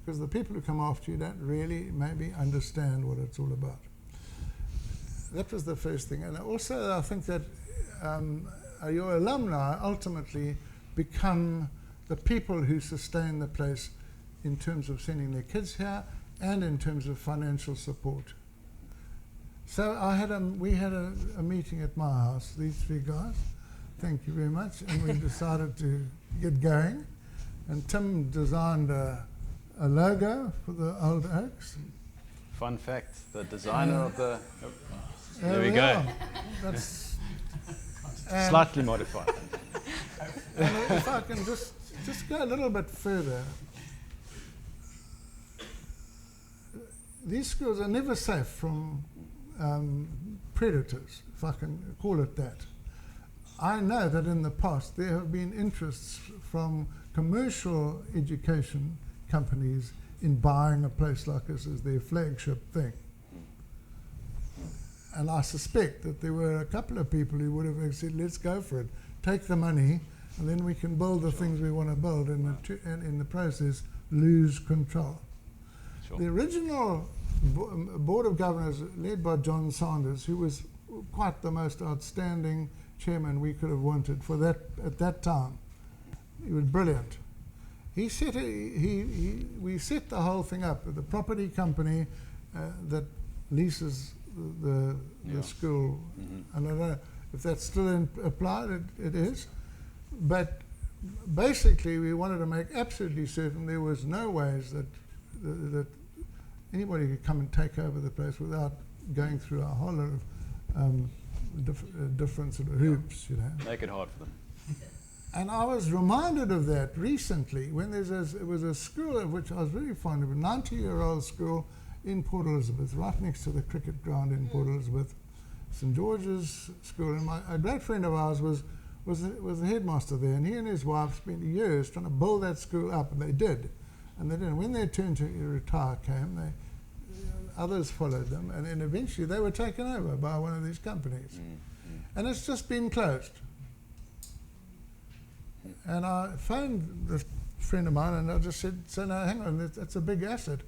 because the people who come after you don't really maybe understand what it's all about. That was the first thing. And also I think that your alumni ultimately become the people who sustain the place in terms of sending their kids here and in terms of financial support. So we had a meeting at my house, these three guys, thank you very much, and we decided to get going. And Tim designed a logo for the Old Oaks. Fun fact, the designer of the... there we go. That's slightly modified. And if I can just go a little bit further, these schools are never safe from predators, if I can call it that. I know that in the past there have been interests from commercial education companies in buying a place like this as their flagship thing. And I suspect that there were a couple of people who would have said, let's go for it, take the money, and then we can build the things we want to build, and in the process lose control. Sure. The original Board of Governors, led by John Sanders, who was quite the most outstanding chairman we could have wanted for that at that time. He was brilliant. We set the whole thing up with the property company that leases the school. And I don't know if that's still applied, it is. But basically we wanted to make absolutely certain there was no ways that anybody could come and take over the place without going through a whole lot of different sort of hoops, you know. Make it hard for them. And I was reminded of that recently when it was a school of which I was very fond of, a 90-year-old school in Port Elizabeth, right next to the cricket ground in Port Elizabeth, St. George's School. And a great friend of ours was the headmaster there, and he and his wife spent years trying to build that school up, and they did. And they did. And when their turn to retire came, others followed them, and then eventually they were taken over by one of these companies. And it's just been closed. And I phoned this friend of mine, and I just said, so now hang on, that's a big asset.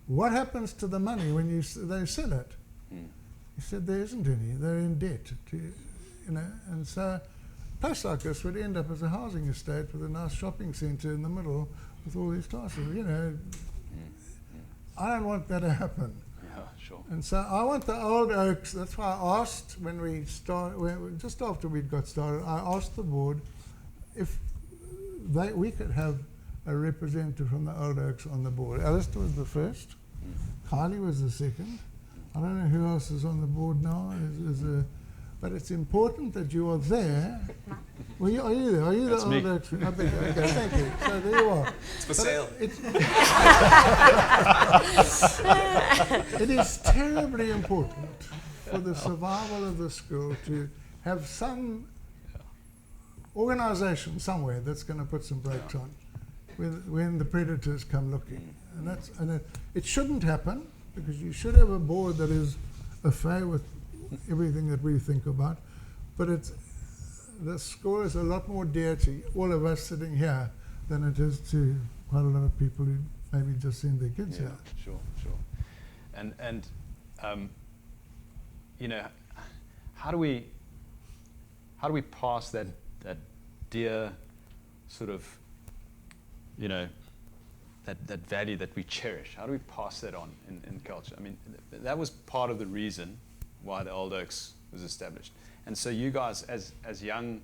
What happens to the money when they sell it? He said, there isn't any. They're in debt. And so a place like this would end up as a housing estate with a nice shopping centre in the middle with all these classes. I don't want that to happen. Yeah, sure. And so I want the Old Oaks. That's why I asked just after we'd got started, I asked the board if we could have a representative from the Old Oaks on the board. Alistair was the first. Kylie was the second. I don't know who else is on the board now. But it's important that you are there. Well, are you there? Are you That's the Old Oaks? Okay, thank you. So there you are. It's for sale. It is terribly important for the survival of the school to have some organisation somewhere that's going to put some brakes on when the predators come looking. And it shouldn't happen, because you should have a board that is affair with everything that we think about. But the school is a lot more dear to all of us sitting here than it is to quite a lot of people who maybe just send their kids here. Sure. And how do we pass that dear sort of, that value that we cherish? How do we pass that on in culture? I mean, that was part of the reason why the Old Oaks was established. And so you guys, as young,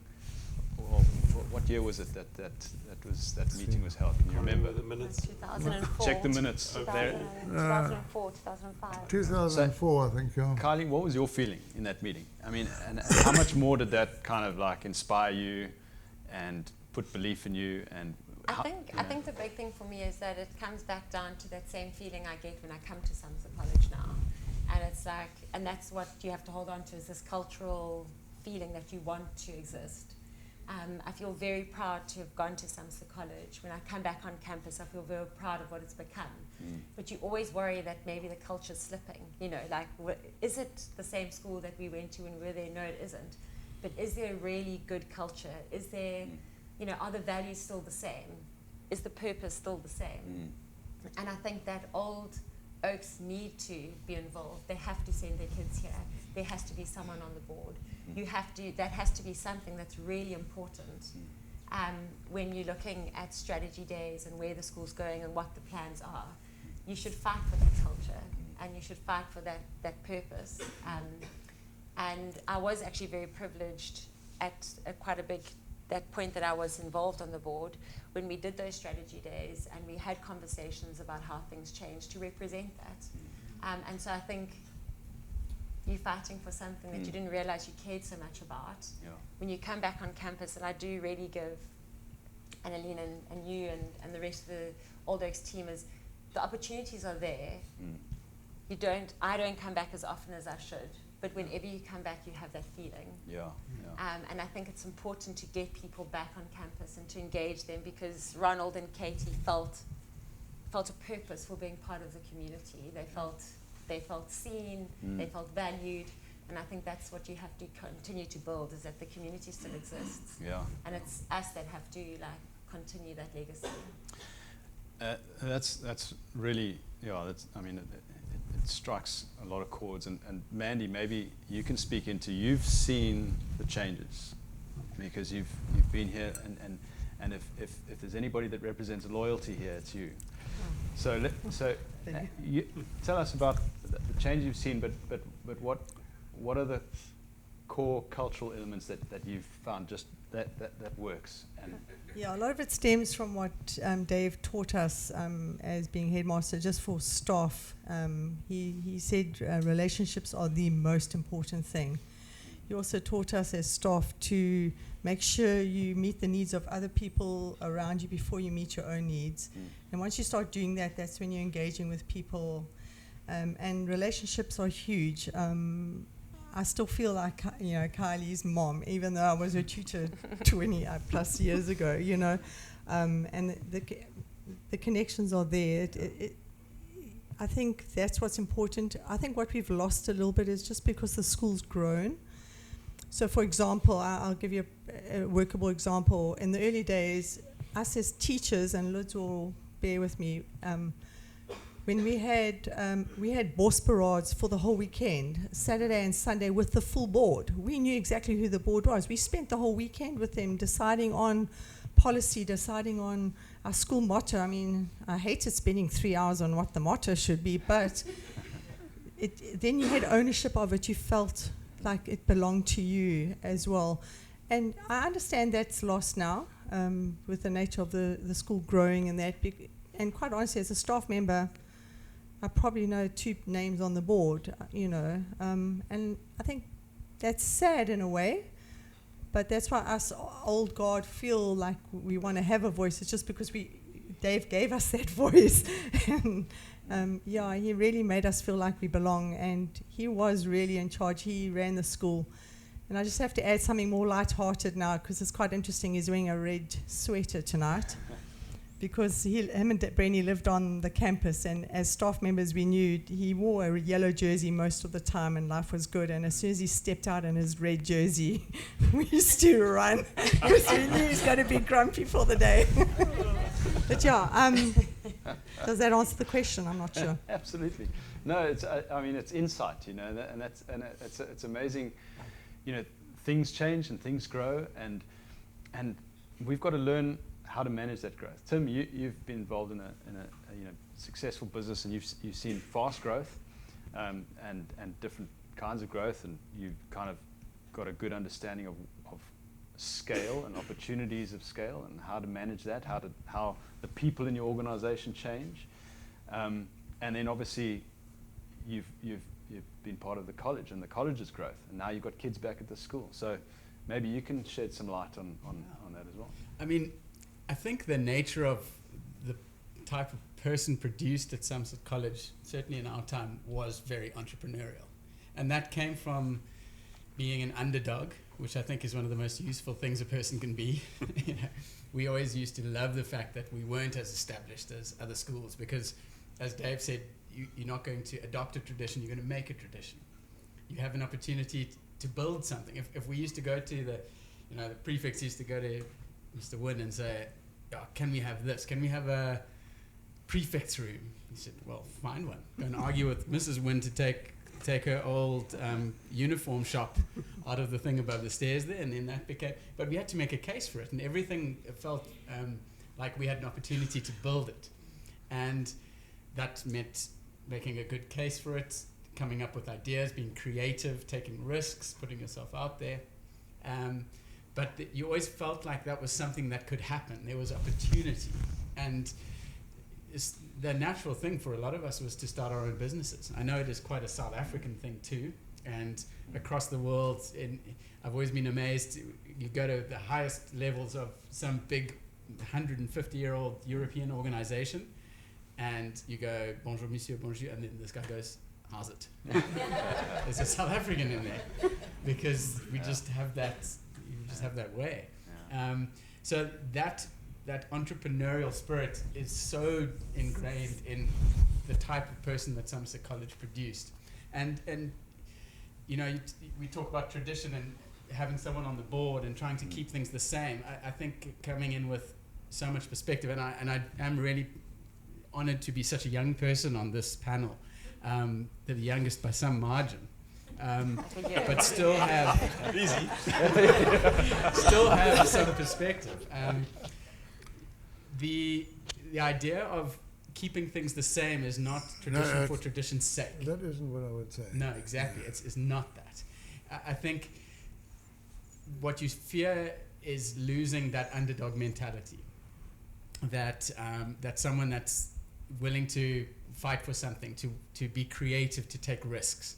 what year was it that meeting was held? Can you remember? The minutes. 2004. Check the minutes. 2004, 2005. 2004, I think. Yeah. Kylie, what was your feeling in that meeting? I mean, and how much more did that kind of like inspire you and put belief in you? And I think the big thing for me is that it comes back down to that same feeling I get when I come to Somerset College now. And it's like, and that's what you have to hold on to, is this cultural feeling that you want to exist. I feel very proud to have gone to Somerset College. When I come back on campus, I feel very proud of what it's become. But you always worry that maybe the culture's slipping. Is it the same school that we went to when we were there? No, it isn't. But is there a really good culture? Is there you know, are the values still the same? Is the purpose still the same? And I think that old Oaks need to be involved. They have to send their kids here. There has to be someone on the board. That has to be something that's really important when you're looking at strategy days and where the school's going and what the plans are. You should fight for that culture and you should fight for that purpose. And I was actually very privileged at quite a big, that point that I was involved on the board when we did those strategy days and we had conversations about how things changed to represent that. And so I think you're fighting for something that you didn't realize you cared so much about. Yeah. When you come back on campus, and I do really give Annalene and you and the rest of the Old Oaks team is the opportunities are there. I don't come back as often as I should, but whenever you come back, you have that feeling. Yeah. And I think it's important to get people back on campus and to engage them because Ronald and Katie felt a purpose for being part of the community. They felt seen, they felt valued, and I think that's what you have to continue to build, is that the community still exists. Yeah. And it's us that have to continue that legacy. That's really, I mean, it strikes a lot of chords. And Mandy, maybe you can speak into, you've seen the changes because you've been here, and if there's anybody that represents loyalty here, it's you. So you tell us about the change you've seen, but what are the core cultural elements that you've found just that works? And yeah, a lot of it stems from what Dave taught us as being headmaster, just for staff. He said relationships are the most important thing. He also taught us as staff to make sure you meet the needs of other people around you before you meet your own needs. And once you start doing that, that's when you're engaging with people. And relationships are huge. I still feel like, Kylie's mom, even though I was her tutor 20 plus years ago, and the connections are there. I think that's what's important. I think what we've lost a little bit is just because the school's grown. So, for example, I'll give you a workable example. In the early days, us as teachers, and Liz will bear with me, when we had boss parades for the whole weekend, Saturday and Sunday, with the full board. We knew exactly who the board was. We spent the whole weekend with them deciding on policy, deciding on our school motto. I mean, I hated spending 3 hours on what the motto should be, but then you had ownership of it. You felt like it belonged to you as well. And I understand that's lost now with the nature of the school growing and that. And quite honestly, as a staff member, I probably know 2 names on the board, and I think that's sad in a way, but that's why us old guard feel like we want to have a voice. It's just because Dave gave us that voice, and he really made us feel like we belong, and he was really in charge. He ran the school, and I just have to add something more light-hearted now because it's quite interesting. He's wearing a red sweater tonight. Because him and Brenny lived on the campus, and as staff members we knew he wore a yellow jersey most of the time and life was good, and as soon as he stepped out in his red jersey we used to run because we knew he was going to be grumpy for the day. But does that answer the question? I'm not sure. Absolutely. No, it's insight, and it's amazing. Things change and things grow, and we've got to learn how to manage that growth. Tim, you've been involved in a successful business, and you've seen fast growth and different kinds of growth, and you've kind of got a good understanding of scale and opportunities of scale and how to manage that, how the people in your organization change, and then obviously you've been part of the college and the college's growth, and now you've got kids back at the school. So maybe you can shed some light on that as well. I mean, I think the nature of the type of person produced at Somerset College, certainly in our time, was very entrepreneurial. And that came from being an underdog, which I think is one of the most useful things a person can be. We always used to love the fact that we weren't as established as other schools because, as Dave said, you're not going to adopt a tradition, you're going to make a tradition. You have an opportunity to build something. If we used to go to the prefects used to go to Mr. Wynne and say, oh, can we have this? Can we have a prefect's room? He said, well, find one. Go and argue with Mrs. Wynne to take her old uniform shop out of the thing above the stairs there, and then that became, but we had to make a case for it, and everything felt like we had an opportunity to build it. And that meant making a good case for it, coming up with ideas, being creative, taking risks, putting yourself out there. But you always felt like that was something that could happen. There was opportunity. And the natural thing for a lot of us was to start our own businesses. I know it is quite a South African thing too. And across the world, I've always been amazed. You go to the highest levels of some big 150-year-old European organization, and you go, bonjour, monsieur, bonjour, and then this guy goes, how's it? There's a South African in there, because we just have that, you just have that way. So that entrepreneurial spirit is so ingrained in the type of person that Somerset College produced. And you know, we talk about tradition and having someone on the board and trying to keep things the same. I think coming in with so much perspective, and I am really honored to be such a young person on this panel, the youngest by some margin, but still have still have some perspective. The idea of keeping things the same is not tradition for tradition's sake. That isn't what I would say. No, exactly. It's not that. I think what you fear is losing that underdog mentality. That someone that's willing to fight for something, to be creative, to take risks.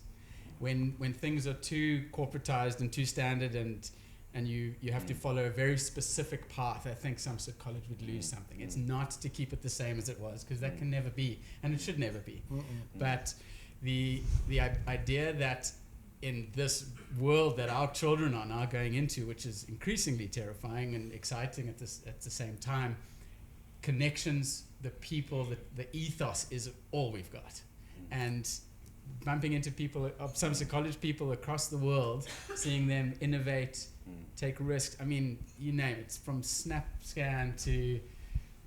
When things are too corporatized and too standard, and you have to follow a very specific path, I think Somerset College would lose something. It's not to keep it the same as it was, because that can never be, and it should never be. But the idea that in this world that our children are now going into, which is increasingly terrifying and exciting at the same time, connections, the people, the ethos is all we've got. And bumping into people, Somerset College people across the world, seeing them innovate, take risks. I mean, you name it, from SnapScan to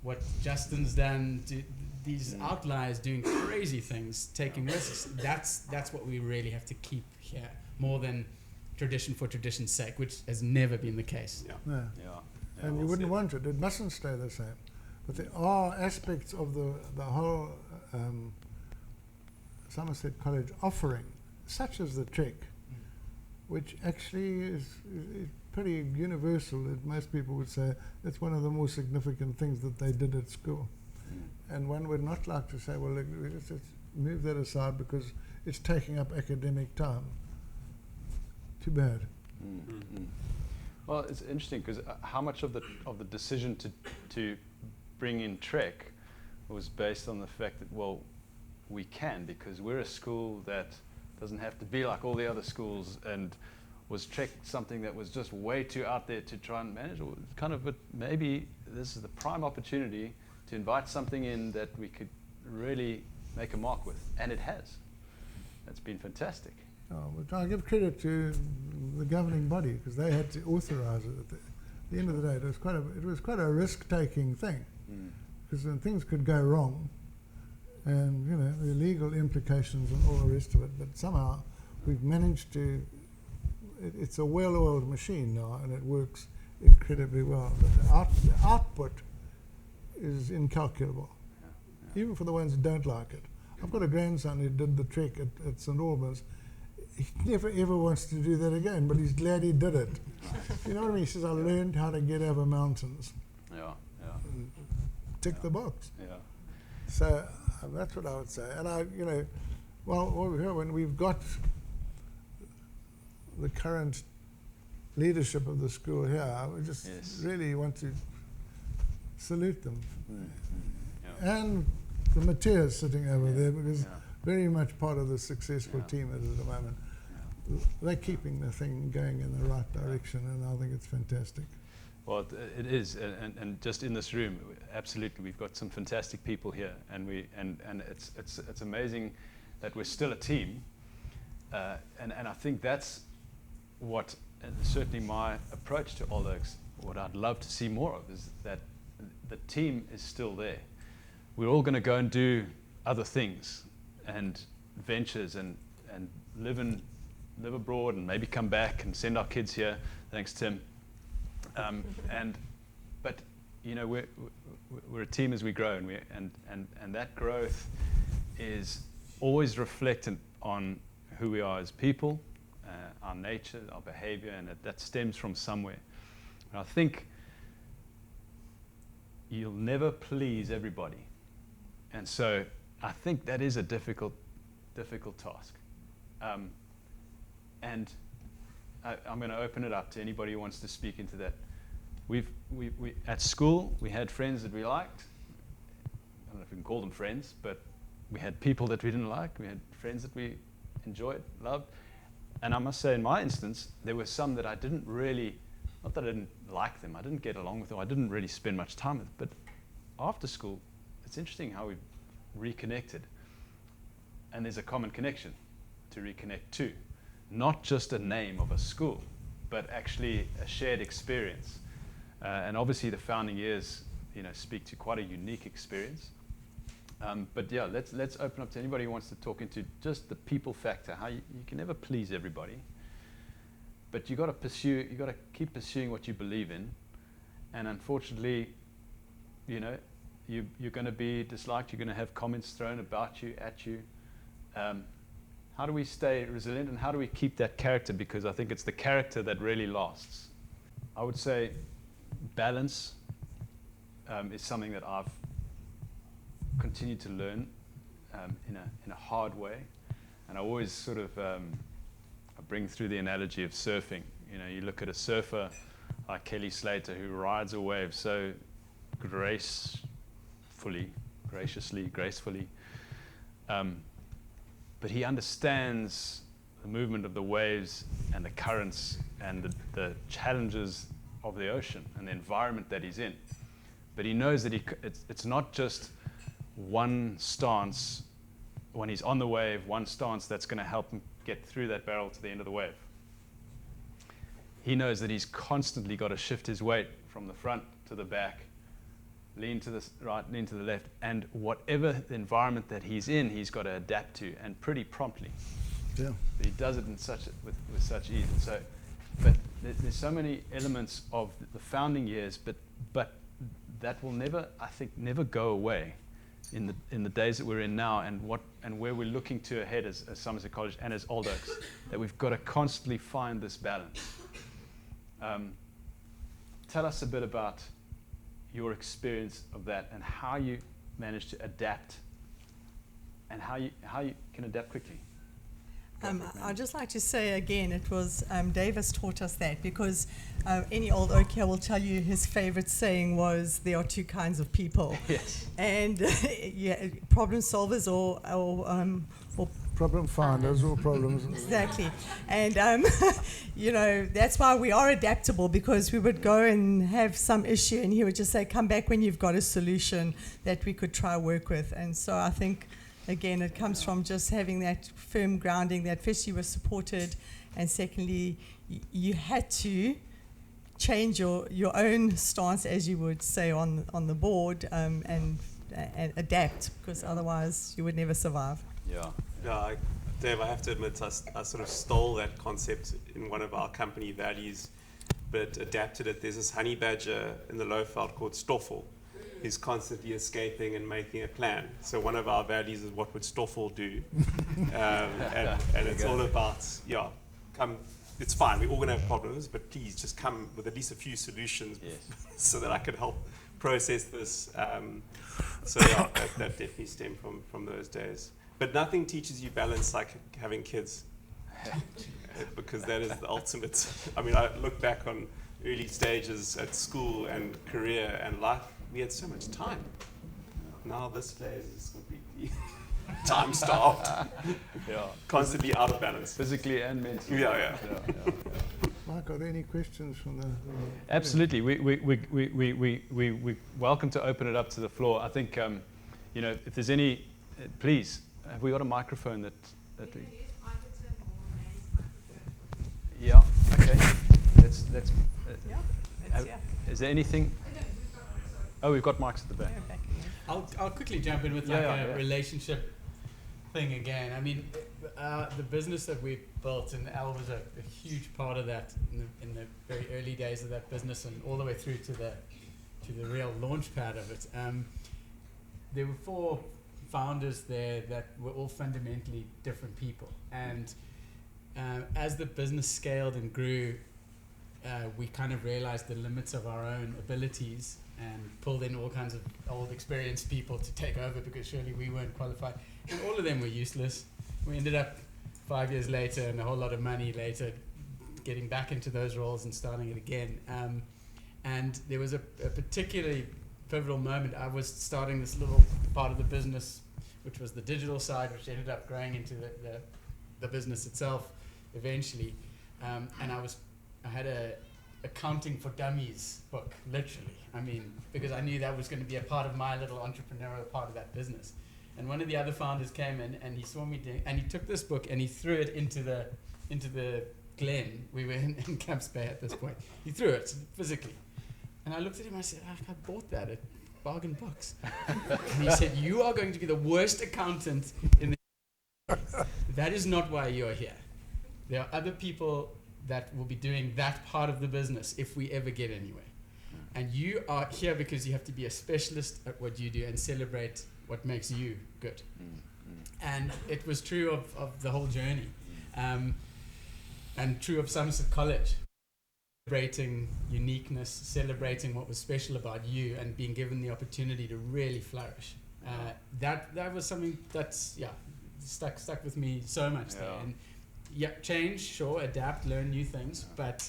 what Justin's done, to these outliers doing crazy things, taking risks. That's what we really have to keep here, more than tradition for tradition's sake, which has never been the case. And you wouldn't want it. It mustn't stay the same. But there are aspects of the whole Somerset College offering, such as the Trek, which actually is pretty universal. Most people would say it's one of the more significant things that they did at school. And one would not like to say, well, let's move that aside because it's taking up academic time. Too bad. Well, it's interesting because how much of the decision to bring in Trek was based on the fact that, well, we can, because we're a school that doesn't have to be like all the other schools, and was Trek something that was just way too out there to try and manage? Or kind of, but maybe this is the prime opportunity to invite something in that we could really make a mark with, and it has. It's been fantastic. I give credit to the governing body because they had to authorize it. At the end of the day, it was quite a risk-taking thing, because then things could go wrong, and you know the legal implications and all the rest of it. But somehow we've managed to. It's a well-oiled machine now, and it works incredibly well. But the output is incalculable, even for the ones who don't like it. I've got a grandson who did the Trek at St Albans. He never ever wants to do that again, but he's glad he did it. You know what I mean? He says, I learned how to get over mountains. Tick the box. So that's what I would say. And when we've got the current leadership of the school here, I would just really want to salute them. And the Mateus sitting over there, because very much part of the successful team at the moment. They're keeping the thing going in the right direction, and I think it's fantastic. Well, it is, and just in this room, absolutely, we've got some fantastic people here, and it's amazing that we're still a team, and I think that's what, and certainly my approach to Old Oaks what I'd love to see more of is that the team is still there. We're all going to go and do other things and ventures and live abroad and maybe come back and send our kids here. Thanks, Tim. But you know, we're a team as we grow, and that growth is always reflectant on who we are as people, our nature, our behavior, and that stems from somewhere. And I think you'll never please everybody. And so I think that is a difficult task. And I'm going to open it up to anybody who wants to speak into that. We at school, we had friends that we liked. I don't know if we can call them friends, but we had people that we didn't like. We had friends that we enjoyed, loved. And I must say, in my instance, there were some that I didn't really, not that I didn't like them, I didn't get along with them, I didn't really spend much time with them. But after school, it's interesting how we reconnected. And there's a common connection to reconnect to. Not just a name of a school, but actually a shared experience. And obviously the founding years, you know, speak to quite a unique experience. But yeah, let's open up to anybody who wants to talk into just the people factor. How you can never please everybody, but you got to keep pursuing what you believe in. And unfortunately, you know, you're going to be disliked. You're going to have comments thrown about you, at you. How do we stay resilient, and how do we keep that character? Because I think it's the character that really lasts. I would say balance is something that I've continued to learn in a hard way, and I always sort of I bring through the analogy of surfing. You know, you look at a surfer like Kelly Slater who rides a wave so gracefully, but he understands the movement of the waves and the currents and the challenges of the ocean and the environment that he's in. But he knows that it's not just one stance when he's on the wave, one stance that's going to help him get through that barrel to the end of the wave. He knows that he's constantly got to shift his weight from the front to the back, lean to the right, lean to the left, and whatever the environment that he's in, he's got to adapt to, and pretty promptly. Yeah. But he does it with such ease. And so, but there's so many elements of the founding years, but that will never go away in the days that we're in now, and where we're looking to ahead as Somerset College and as Old Oaks, that we've got to constantly find this balance. Tell us a bit about your experience of that and how you managed to adapt, and how you can adapt quickly. I'd just like to say again, it was Dave has taught us that, because any old oak here will tell you his favorite saying was, there are two kinds of people. Yes. And yeah, problem solvers or problem finders or problems. Exactly. And, you know, that's why we are adaptable, because we would go and have some issue and he would just say, come back when you've got a solution that we could try work with. And so I think, again, it comes from just having that firm grounding, that first you were supported, and secondly, you had to change your own stance, as you would say, on the board, and adapt, because otherwise you would never survive. Yeah, Dave, I have to admit, I sort of stole that concept in one of our company values, but adapted it. There's this honey badger in the Lowveld called Stoffel, who's constantly escaping and making a plan. So one of our values is, what would Stoffel do? And it's all about, come. It's fine, we're all going to have problems, but please just come with at least a few solutions, yes, so that I can help process this. So yeah, that definitely stemmed from those days. But nothing teaches you balance like having kids, because that is the ultimate. I mean, I look back on early stages at school and career and life, we had so much time. Now this phase is completely time-starved. Yeah. Constantly out of balance. Physically and mentally. Yeah. Mike, are there any questions from the... Absolutely. We welcome to open it up to the floor. I think, you know, if there's any, please, have we got a microphone that we... Yeah, okay. Let's Yeah, it's here. Is there anything? Oh, we've got mics at the back. I'll quickly jump in with a relationship thing again. I mean, the business that we built, and Al was a huge part of that in the very early days of that business, and all the way through to the real launch pad of it. There were 4 founders there that were all fundamentally different people, and as the business scaled and grew, we kind of realized the limits of our own abilities and pulled in all kinds of old experienced people to take over, because surely we weren't qualified, and all of them were useless. We ended up 5 years later and a whole lot of money later getting back into those roles and starting it again. And there was a particularly pivotal moment. I was starting this little part of the business, which was the digital side, which ended up growing into the business itself eventually. And I had a Accounting for Dummies book, literally. I mean, because I knew that was going to be a part of my little entrepreneurial part of that business. And one of the other founders came in and he saw me doing, and he took this book and he threw it into the Glen. We were in Camps Bay at this point. He threw it physically. And I looked at him and I said, I bought that at Bargain Books. And he said, you are going to be the worst accountant in the That is not why you're here. There are other people that will be doing that part of the business if we ever get anywhere. And you are here because you have to be a specialist at what you do and celebrate what makes you good. And it was true of the whole journey. And true of Somerset College. Celebrating uniqueness, celebrating what was special about you, and being given the opportunity to really flourish. That was something that's stuck with me so much there. And change, sure, adapt, learn new things, but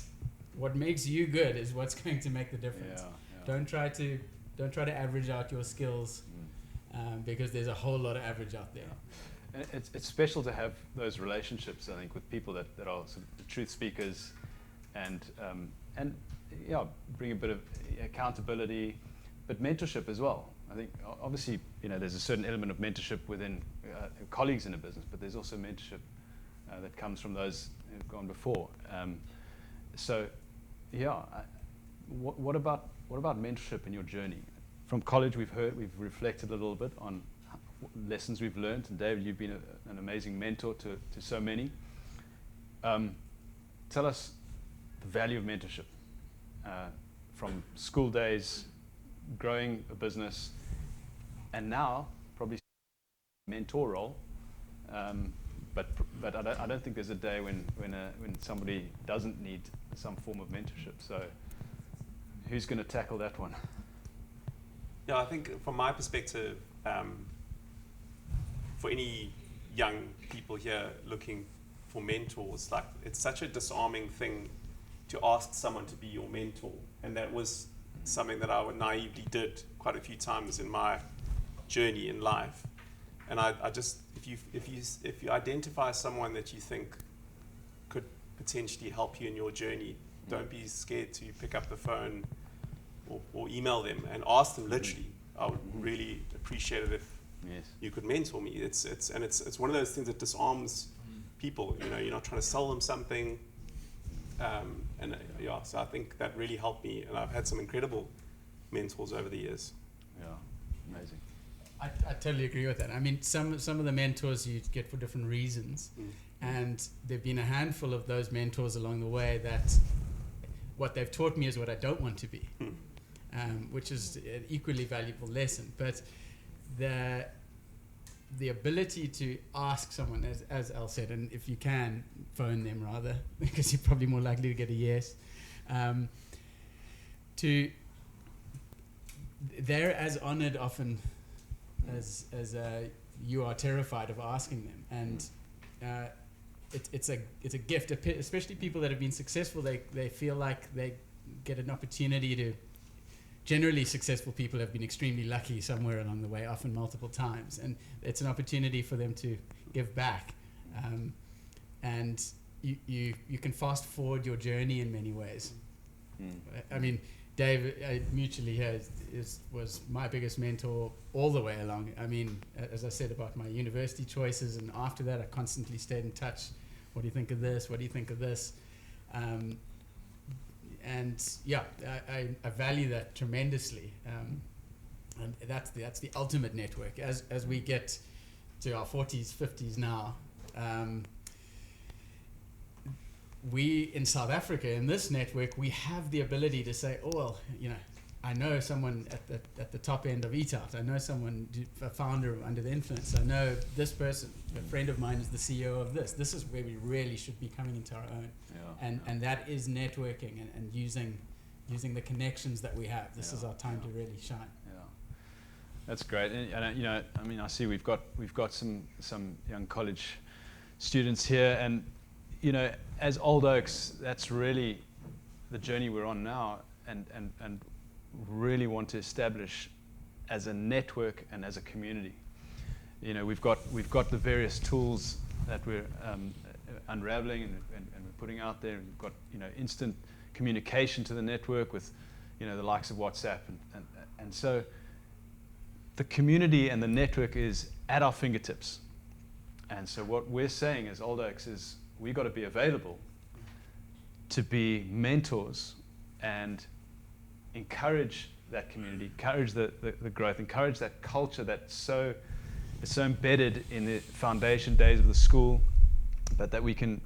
what makes you good is what's going to make the difference. Don't try to average out your skills, because there's a whole lot of average out there. And it's special to have those relationships, I think, with people that are sort of the truth speakers, and bring a bit of accountability, but mentorship as well. I think obviously there's a certain element of mentorship within colleagues in a business, but there's also mentorship that comes from those who've gone before. What about mentorship in your journey? From college, we've reflected a little bit on lessons we've learned, and David, you've been an amazing mentor to so many. Tell us the value of mentorship from school days, growing a business, and now probably mentor role. But I don't think there's a day when somebody doesn't need some form of mentorship. So who's going to tackle that one? Yeah, I think from my perspective, for any young people here looking for mentors, like, it's such a disarming thing to ask someone to be your mentor, and that was something that I naively did quite a few times in my journey in life. And I just, if you identify someone that you think could potentially help you in your journey, don't be scared to pick up the phone or email them and ask them. Literally, I would really appreciate it if you could mentor me. It's one of those things that disarms people. You're not trying to sell them something. So I think that really helped me, and I've had some incredible mentors over the years. Yeah, amazing. I totally agree with that. I mean, some of the mentors you get for different reasons, and there've been a handful of those mentors along the way that what they've taught me is what I don't want to be, which is an equally valuable lesson. But the ability to ask someone, as Al said, and if you can, phone them rather, because you're probably more likely to get a yes. They're as honored often as you are terrified of asking them, and it's a gift, especially people that have been successful. They feel like they get an opportunity to. Generally, successful people have been extremely lucky somewhere along the way, often multiple times, and it's an opportunity for them to give back. And you can fast forward your journey in many ways. I mean, Dave, mutually here, was my biggest mentor all the way along. I mean, as I said about my university choices, and after that I constantly stayed in touch. What do you think of this? What do you think of this? and yeah, I value that tremendously. And that's the ultimate network. As we get to our 40s, 50s now, we in South Africa, in this network, we have the ability to say, oh, well, you know, I know someone at the top end of Eat Out. I know someone, a founder of Under the Influence. I know this person, a friend of mine is the CEO of this. This is where we really should be coming into our own. And that is networking and using the connections that we have. This is our time to really shine. Yeah, that's great. And you know, I mean, I see we've got some young college students here, and you know, as Old Oaks, that's really the journey we're on now, and really want to establish as a network and as a community. You know, we've got the various tools that we're unraveling and we're putting out there, and we've got, you know, instant communication to the network with, you know, the likes of WhatsApp, and so the community and the network is at our fingertips. And so what we're saying as Old Oaks is we've got to be available to be mentors and encourage that community, encourage the growth, encourage that culture that's so embedded in the foundation days of the school, but that we can,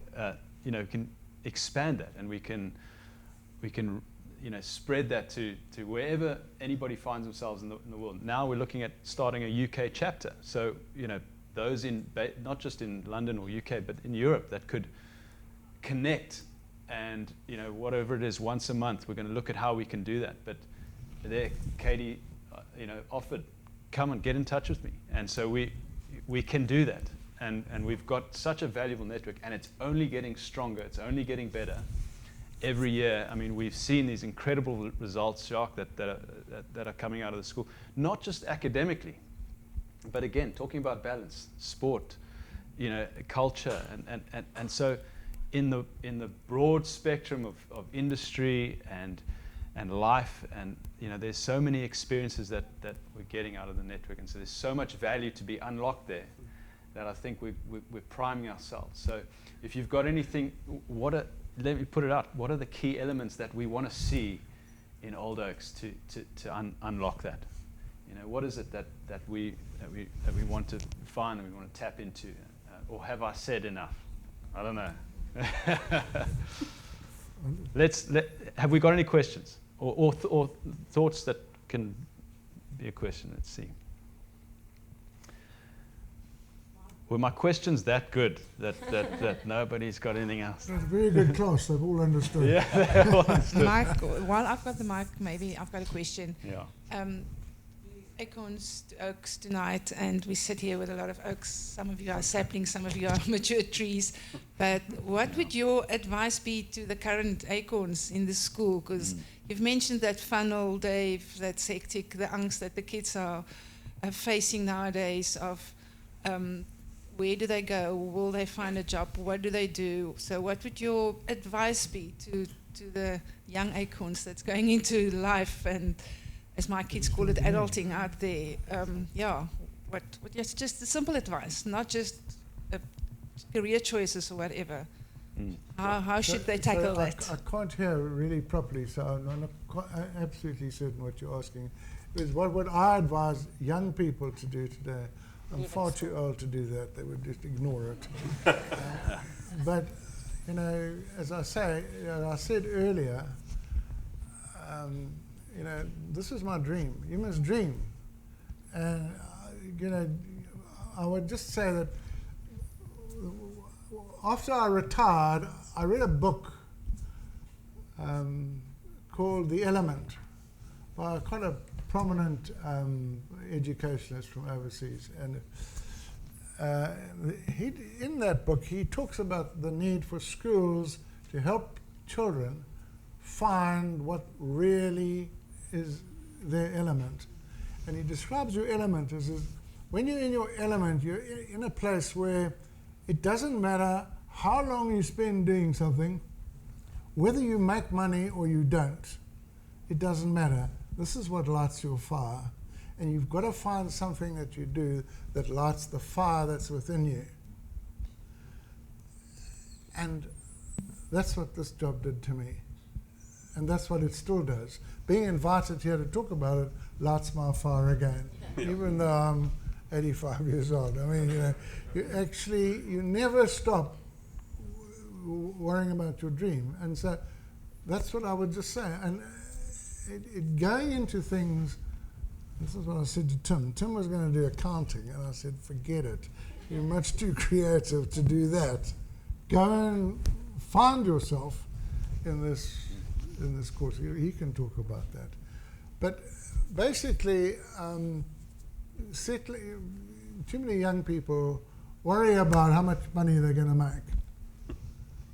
you know, can expand that, and we can, you know, spread that to wherever anybody finds themselves in the world. Now we're looking at starting a UK chapter. So, you know, those not just in London or UK, but in Europe, that could connect. And, you know, whatever it is, once a month, we're going to look at how we can do that. But there, Katie, you know, offered, come and get in touch with me. And so we can do that. And we've got such a valuable network, and it's only getting stronger. It's only getting better every year. I mean, we've seen these incredible results, Jacques, that are coming out of the school, not just academically, but again, talking about balance, sport, you know, culture, and so in the broad spectrum of industry and life, and you know, there's so many experiences that we're getting out of the network, and so there's so much value to be unlocked there that I think we're priming ourselves. So if you've got anything, let me put it out. What are the key elements that we want to see in Old Oaks to unlock that? You know, what is it that we want to find and we want to tap into, or have I said enough? I don't know. Have we got any questions or thoughts that can be a question? Let's see. Were my questions that good that nobody's got anything else? It's a very good class. They've all understood. Yeah, they all understood. Mike, while I've got the mic, maybe I've got a question. Yeah. ACORNS to OAKS tonight, and we sit here with a lot of oaks. Some of you are saplings, some of you are mature trees. But what would your advice be to the current ACORNS in the school? Because you've mentioned that funnel, Dave, that's hectic, the angst that the kids are facing nowadays of where do they go? Will they find a job? What do they do? So what would your advice be to the young ACORNS that's going into life and, as my kids call it, adulting out there? Just a simple advice, not just career choices or whatever. How should they tackle that? I can't hear really properly, so I'm not absolutely certain what you're asking. Is what would I advise young people to do today? I'm far too old to do that. They would just ignore it. But, you know, as I say, I said earlier, you know, this is my dream. You must dream. And, you know, I would just say that after I retired, I read a book called The Element by a kind of prominent educationalist from overseas. And in that book, he talks about the need for schools to help children find what really is their element. And he describes your element as when you're in your element, you're in a place where it doesn't matter how long you spend doing something, whether you make money or you don't, it doesn't matter. This is what lights your fire. And you've got to find something that you do that lights the fire that's within you. And that's what this job did to me. And that's what it still does. Being invited here to talk about it lights my fire again, even though I'm 85 years old. I mean, you never stop worrying about your dream. And so that's what I would just say. And going into things, this is what I said to Tim. Tim was going to do accounting, and I said, forget it. You're much too creative to do that. Go and find yourself in this course. He can talk about that. But basically, too many young people worry about how much money they're going to make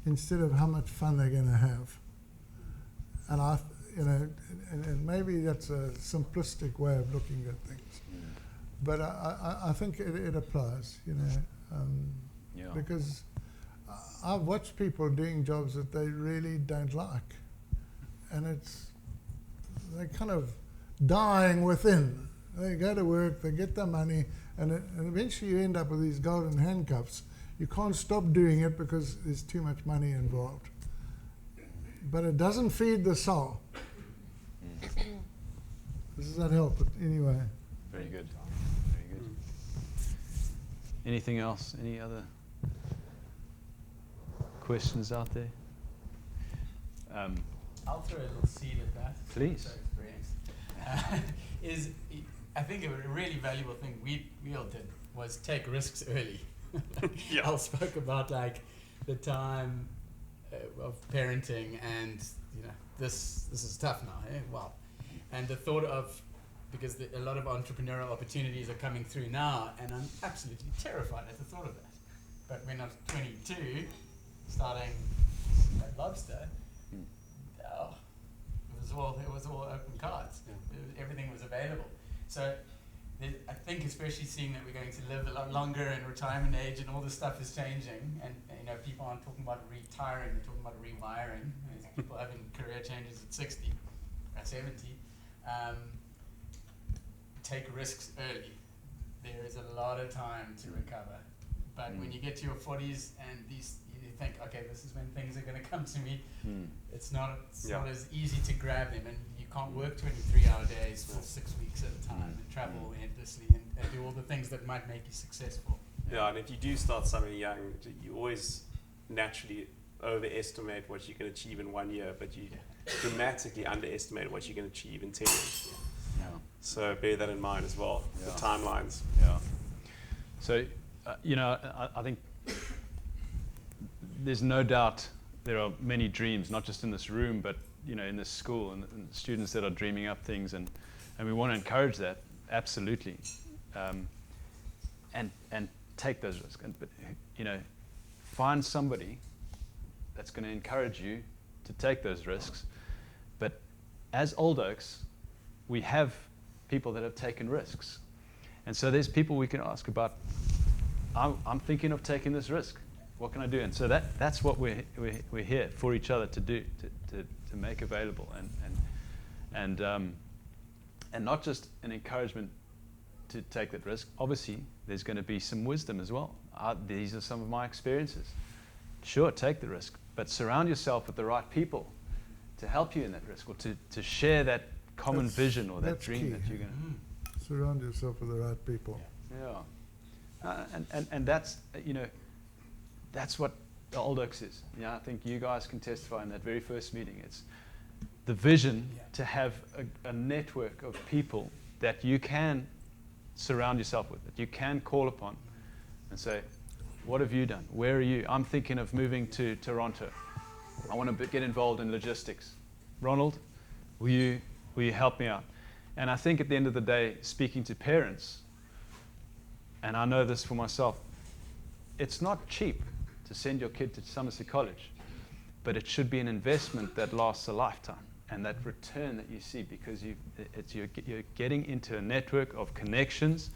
instead of how much fun they're going to have. And and maybe that's a simplistic way of looking at things, but I think it applies, because I've watched people doing jobs that they really don't like, and they're kind of dying within. They go to work, they get their money, and eventually you end up with these golden handcuffs. You can't stop doing it because there's too much money involved. But it doesn't feed the soul. Does that help? But anyway. Very good. Very good. Anything else? Any other questions out there? I'll throw a little seed at that. Please. I think a really valuable thing we all did was take risks early. Al spoke about the time of parenting, and this is tough now. Wow. And the thought of, because a lot of entrepreneurial opportunities are coming through now, and I'm absolutely terrified at the thought of that. But when I was 22, starting at Lobster, it was all open cards. Everything was available. So I think, especially seeing that we're going to live a lot longer and retirement age and all this stuff is changing, and people aren't talking about retiring, they're talking about rewiring. There's people having career changes at 60, at 70. Take risks early. There is a lot of time to recover. But when you get to your 40s and you think, okay, this is when things are going to come to me, it's not as easy to grab them, and you can't work 23-hour days for 6 weeks at a time and travel endlessly and do all the things that might make you successful. Yeah, and if you do start something young, you always naturally overestimate what you can achieve in 1 year, but you dramatically underestimate what you can achieve in 10 years. Yeah. So bear that in mind as well, the timelines. Yeah. So, I think there's no doubt there are many dreams, not just in this room, but in this school, and students that are dreaming up things, and we want to encourage that, absolutely, and take those risks. But find somebody that's going to encourage you to take those risks. But as Old Oaks, we have people that have taken risks, and so there's people we can ask about. I'm thinking of taking this risk. What can I do? And so that's what we're here for each other to do, to make available, and not just an encouragement to take that risk. Obviously, there's going to be some wisdom as well. These are some of my experiences. Sure, take the risk, but surround yourself with the right people to help you in that risk, or to share that common vision or that dream that you're going to. Surround yourself with the right people. Yeah. And that's, that's what the Old Oaks is. I think you guys can testify in that very first meeting. It's the vision to have a network of people that you can surround yourself with, that you can call upon and say, what have you done? Where are you? I'm thinking of moving to Toronto. I want to get involved in logistics. Ronald, will you help me out? And I think at the end of the day, speaking to parents, and I know this for myself, it's not cheap to send your kid to Somerset College, but it should be an investment that lasts a lifetime, and that return that you see, because you're getting into a network of connections,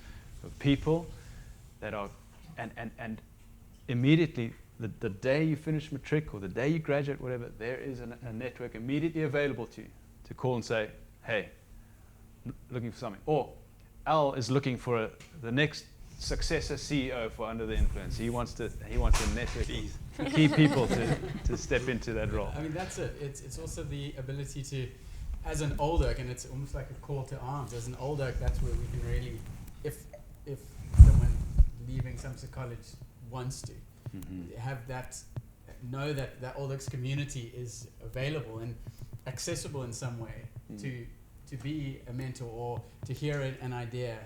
of people that are, and immediately, the day you finish matric or the day you graduate, whatever, there is a network immediately available to you to call and say, hey, looking for something. Or Al is looking for the next successor CEO for Under the Influence. He wants to network key people to step into that role. I mean, that's it. It's also the ability to, as an old oak, and it's almost like a call to arms. As an old oak, that's where we can really, if someone leaving Somerset College wants to, have that, know that the old oaks community is available and accessible in some way to be a mentor or to hear an idea,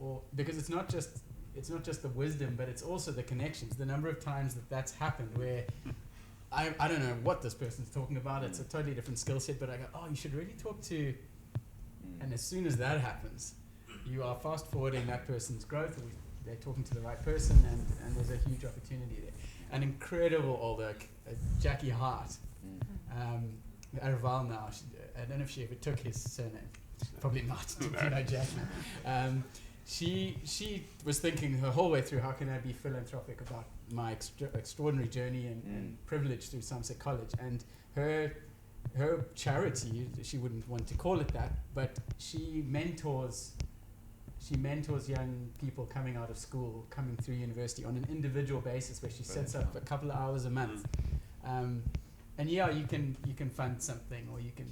or because it's not just the wisdom, but it's also the connections. The number of times that's happened where I don't know what this person's talking about. It's a totally different skill set, but I go, oh, you should really talk to. And as soon as that happens, you are fast forwarding that person's growth. They're talking to the right person, and there's a huge opportunity there. An incredible old oak, Jackie Hart, out of Val now. I don't know if she ever took his surname. Probably not. You know, Jackie. She was thinking her whole way through, how can I be philanthropic about my extraordinary journey and privilege through Somerset College, and her charity, she wouldn't want to call it that, but she mentors young people coming out of school, coming through university on an individual basis, where she sets up a couple of hours a month. And yeah, you can fund something, or you can,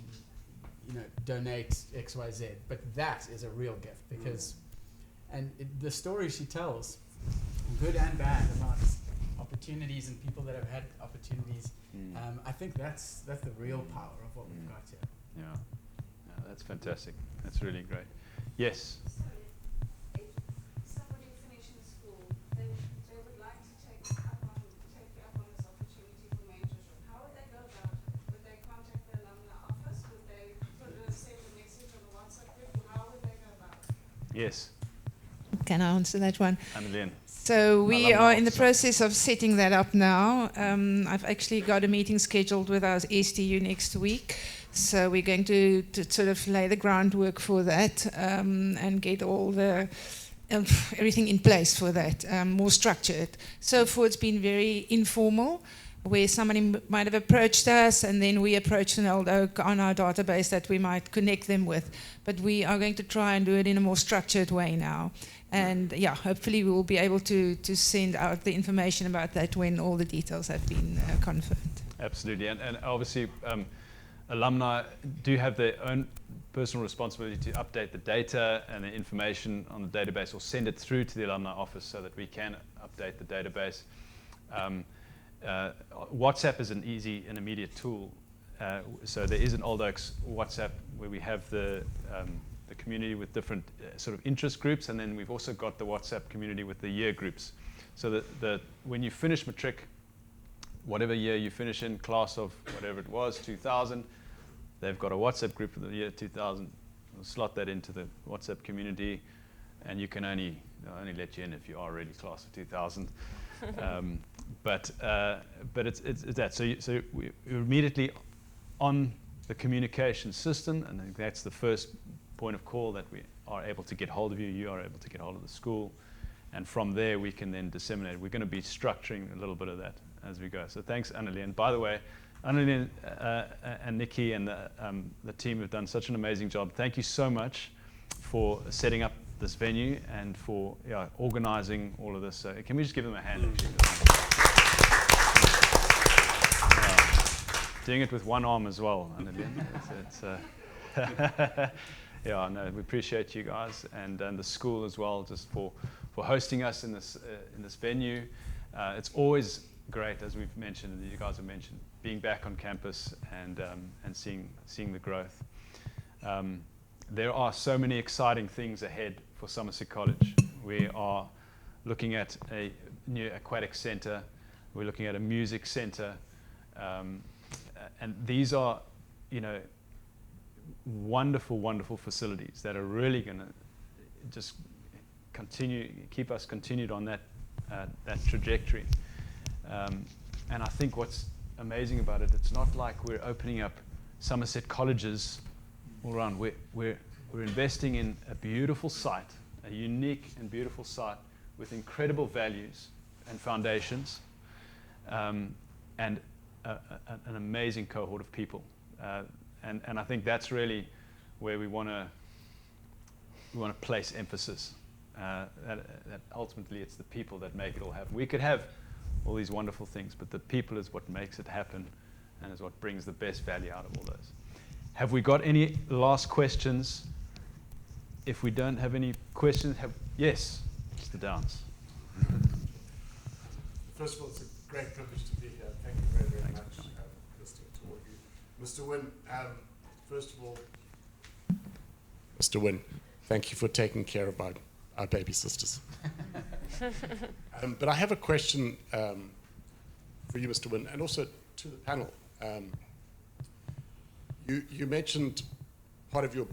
donate XYZ, but that is a real gift, because the story she tells, good and bad, about opportunities and people that have had opportunities, I think that's the real power of what we've got here. Yeah, that's fantastic. That's really great. Yes. Yes. Can I answer that one? Annelien. So we are in the process of setting that up now. I've actually got a meeting scheduled with our STU next week. So we're going to sort of lay the groundwork for that and get all the everything in place for that, more structured. So far it's been very informal, where somebody might have approached us, and then we approached an old oak on our database that we might connect them with. But we are going to try and do it in a more structured way now. And yeah, hopefully we will be able to send out the information about that when all the details have been confirmed. Absolutely, and obviously alumni do have their own personal responsibility to update the data and the information on the database, or send it through to the alumni office so that we can update the database. WhatsApp is an easy and immediate tool. So there is an Old Oaks WhatsApp where we have the community with different sort of interest groups, and then we've also got the WhatsApp community with the year groups. So that when you finish matric, whatever year you finish in, class of whatever it was, 2000, they've got a WhatsApp group for the year 2000. We'll slot that into the WhatsApp community, and you can only let you in if you are already class of 2000. But it's that. So we're immediately on the communication system, and I think that's the first point of call, that we are able to get hold of you. You are able to get hold of the school, and from there we can then disseminate. We're going to be structuring a little bit of that as we go. So thanks, Annelien. And by the way, Annelien and Nikki and the team have done such an amazing job. Thank you so much for setting up this venue and for organizing all of this. So can we just give them a hand? Doing it with one arm as well, Annelien. Yeah, no, we appreciate you guys, and the school as well, just for hosting us in this venue. It's always great, as we've mentioned, and you guys have mentioned, being back on campus and seeing the growth. There are so many exciting things ahead for Somerset College. We are looking at a new aquatic centre. We're looking at a music centre. And these are, wonderful, wonderful facilities that are really going to just keep us continued on that trajectory. And I think what's amazing about it, it's not like we're opening up Somerset colleges all around. We're investing in a beautiful site, a unique and beautiful site with incredible values and foundations, and an amazing cohort of people. And I think that's really where we want to place emphasis. that ultimately it's the people that make it all happen. We could have all these wonderful things, but the people is what makes it happen and is what brings the best value out of all those. Have we got any last questions? If we don't have any questions, yes, Mr. Downs. First of all, it's a great privilege to be here. Thank you very, very much, listening to all of you. Mr. Wynne, first of all, Mr. Wynne, thank you for taking care of our baby sisters. But I have a question for you, Mr. Wynne, and also to the panel. You mentioned part of your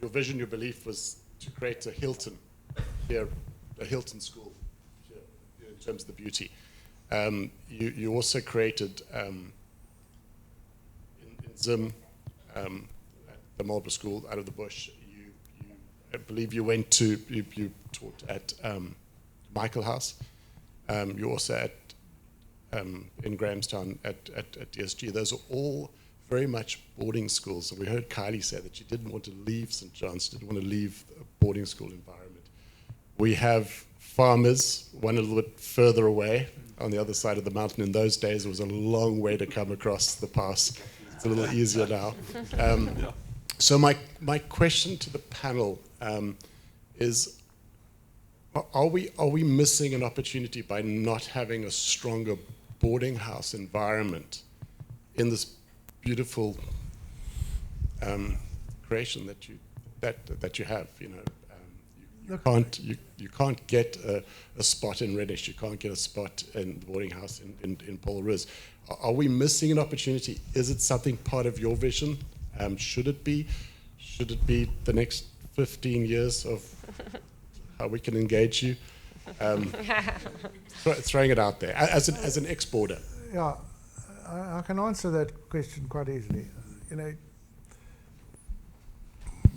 vision, your belief was to create a Hilton here, a Hilton school here, in terms of the beauty. You also created in Zim, at the Marlborough School out of the bush. I believe you taught at Michael House. You also in Grahamstown at DSG. Those are all very much boarding schools. And we heard Kylie say that she didn't want to leave St. John's, didn't want to leave a boarding school environment. We have farmers, one a little bit further away on the other side of the mountain. In those days, it was a long way to come across the pass. It's a little easier now. So my question to the panel is, are we missing an opportunity by not having a stronger boarding house environment in this beautiful creation that you have? You can't get a spot in Reddish. You can't get a spot in the boarding house in Paul Riz. Are we missing an opportunity? Is it something part of your vision? Should it be the next 15 years of how we can engage you? Throwing it out there as an ex-boarder. Yeah, I can answer that question quite easily.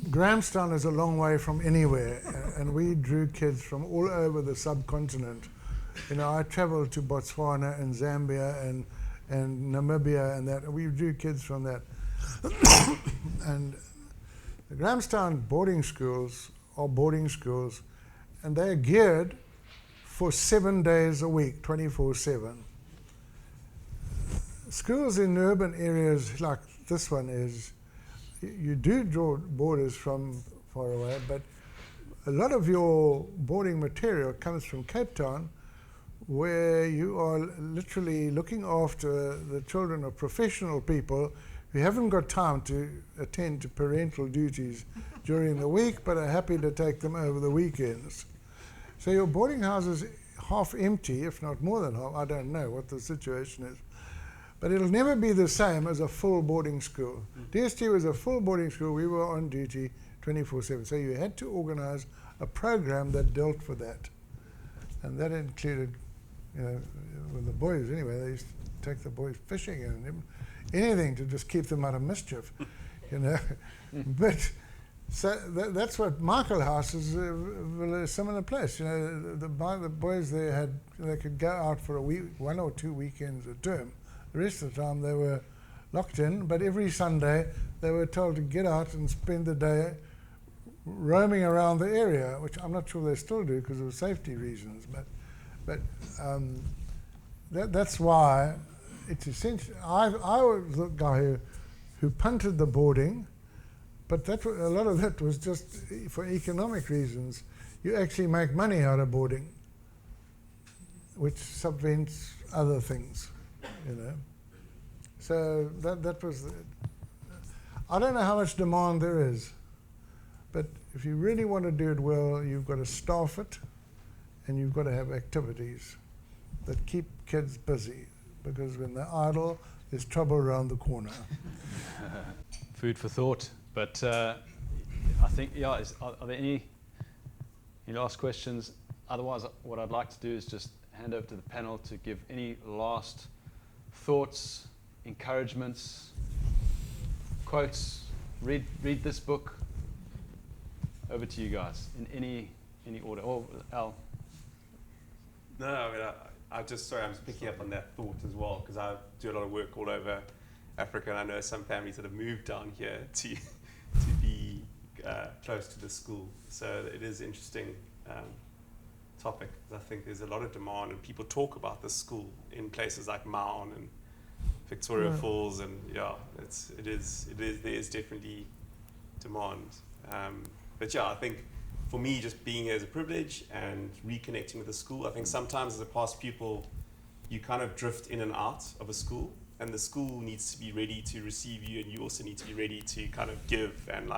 Grahamstown is a long way from anywhere, and we drew kids from all over the subcontinent. I traveled to Botswana and Zambia and Namibia and that, and we drew kids from that. And the Grahamstown boarding schools are boarding schools, and they're geared for 7 days a week, 24/7. Schools in urban areas like this one is, you do draw boarders from far away, but a lot of your boarding material comes from Cape Town, where you are literally looking after the children of professional people who haven't got time to attend to parental duties during the week, but are happy to take them over the weekends. So your boarding house is half empty, if not more than half. I don't know what the situation is. But it'll never be the same as a full boarding school. DSG was a full boarding school. We were on duty 24/7. So you had to organize a program that dealt with that. And that included, with the boys anyway, they used to take the boys fishing and anything to just keep them out of mischief, But so that's what Michael House is, a similar place. The boys there they could go out for a week, 1 or 2 weekends a term. The rest of the time they were locked in, but every Sunday they were told to get out and spend the day roaming around the area, which I'm not sure they still do because of safety reasons. But that's why it's essential. I was the guy who punted the boarding, but a lot of that was just for economic reasons. You actually make money out of boarding, which subvents other things, So that was. I don't know how much demand there is, but if you really want to do it well, you've got to staff it, and you've got to have activities that keep kids busy, because when they're idle, there's trouble around the corner. Food for thought. But I think, are there any last questions? Otherwise, what I'd like to do is just hand over to the panel to give any last thoughts, encouragements, quotes. Read this book. Over to you guys in any order. Oh, Al. No, I mean, I'm just picking up on that thought as well, because I do a lot of work all over Africa, and I know some families that have moved down here to be close to the school. So it is interesting topic. I think there's a lot of demand, and people talk about this school in places like Maun and Victoria Falls, and there is definitely demand. But I think for me, just being here is a privilege and reconnecting with the school. I think sometimes as a past pupil, you kind of drift in and out of a school, and the school needs to be ready to receive you, and you also need to be ready to kind of give and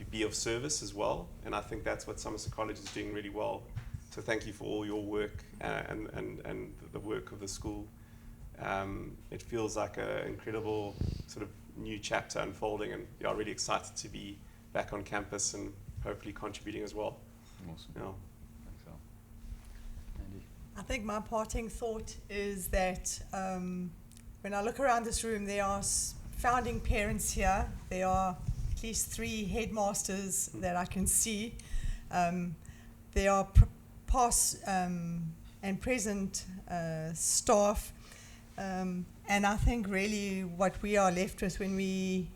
be of service as well. And I think that's what Somerset College is doing really well. So thank you for all your work and the work of the school. It feels like an incredible sort of new chapter unfolding, and we are really excited to be back on campus and hopefully contributing as well. Awesome. Yeah. Thanks, Al. Andy? I think my parting thought is that when I look around this room, there are founding parents here. There are at least 3 headmasters that I can see. There are past and present staff. And I think really what we are left with when we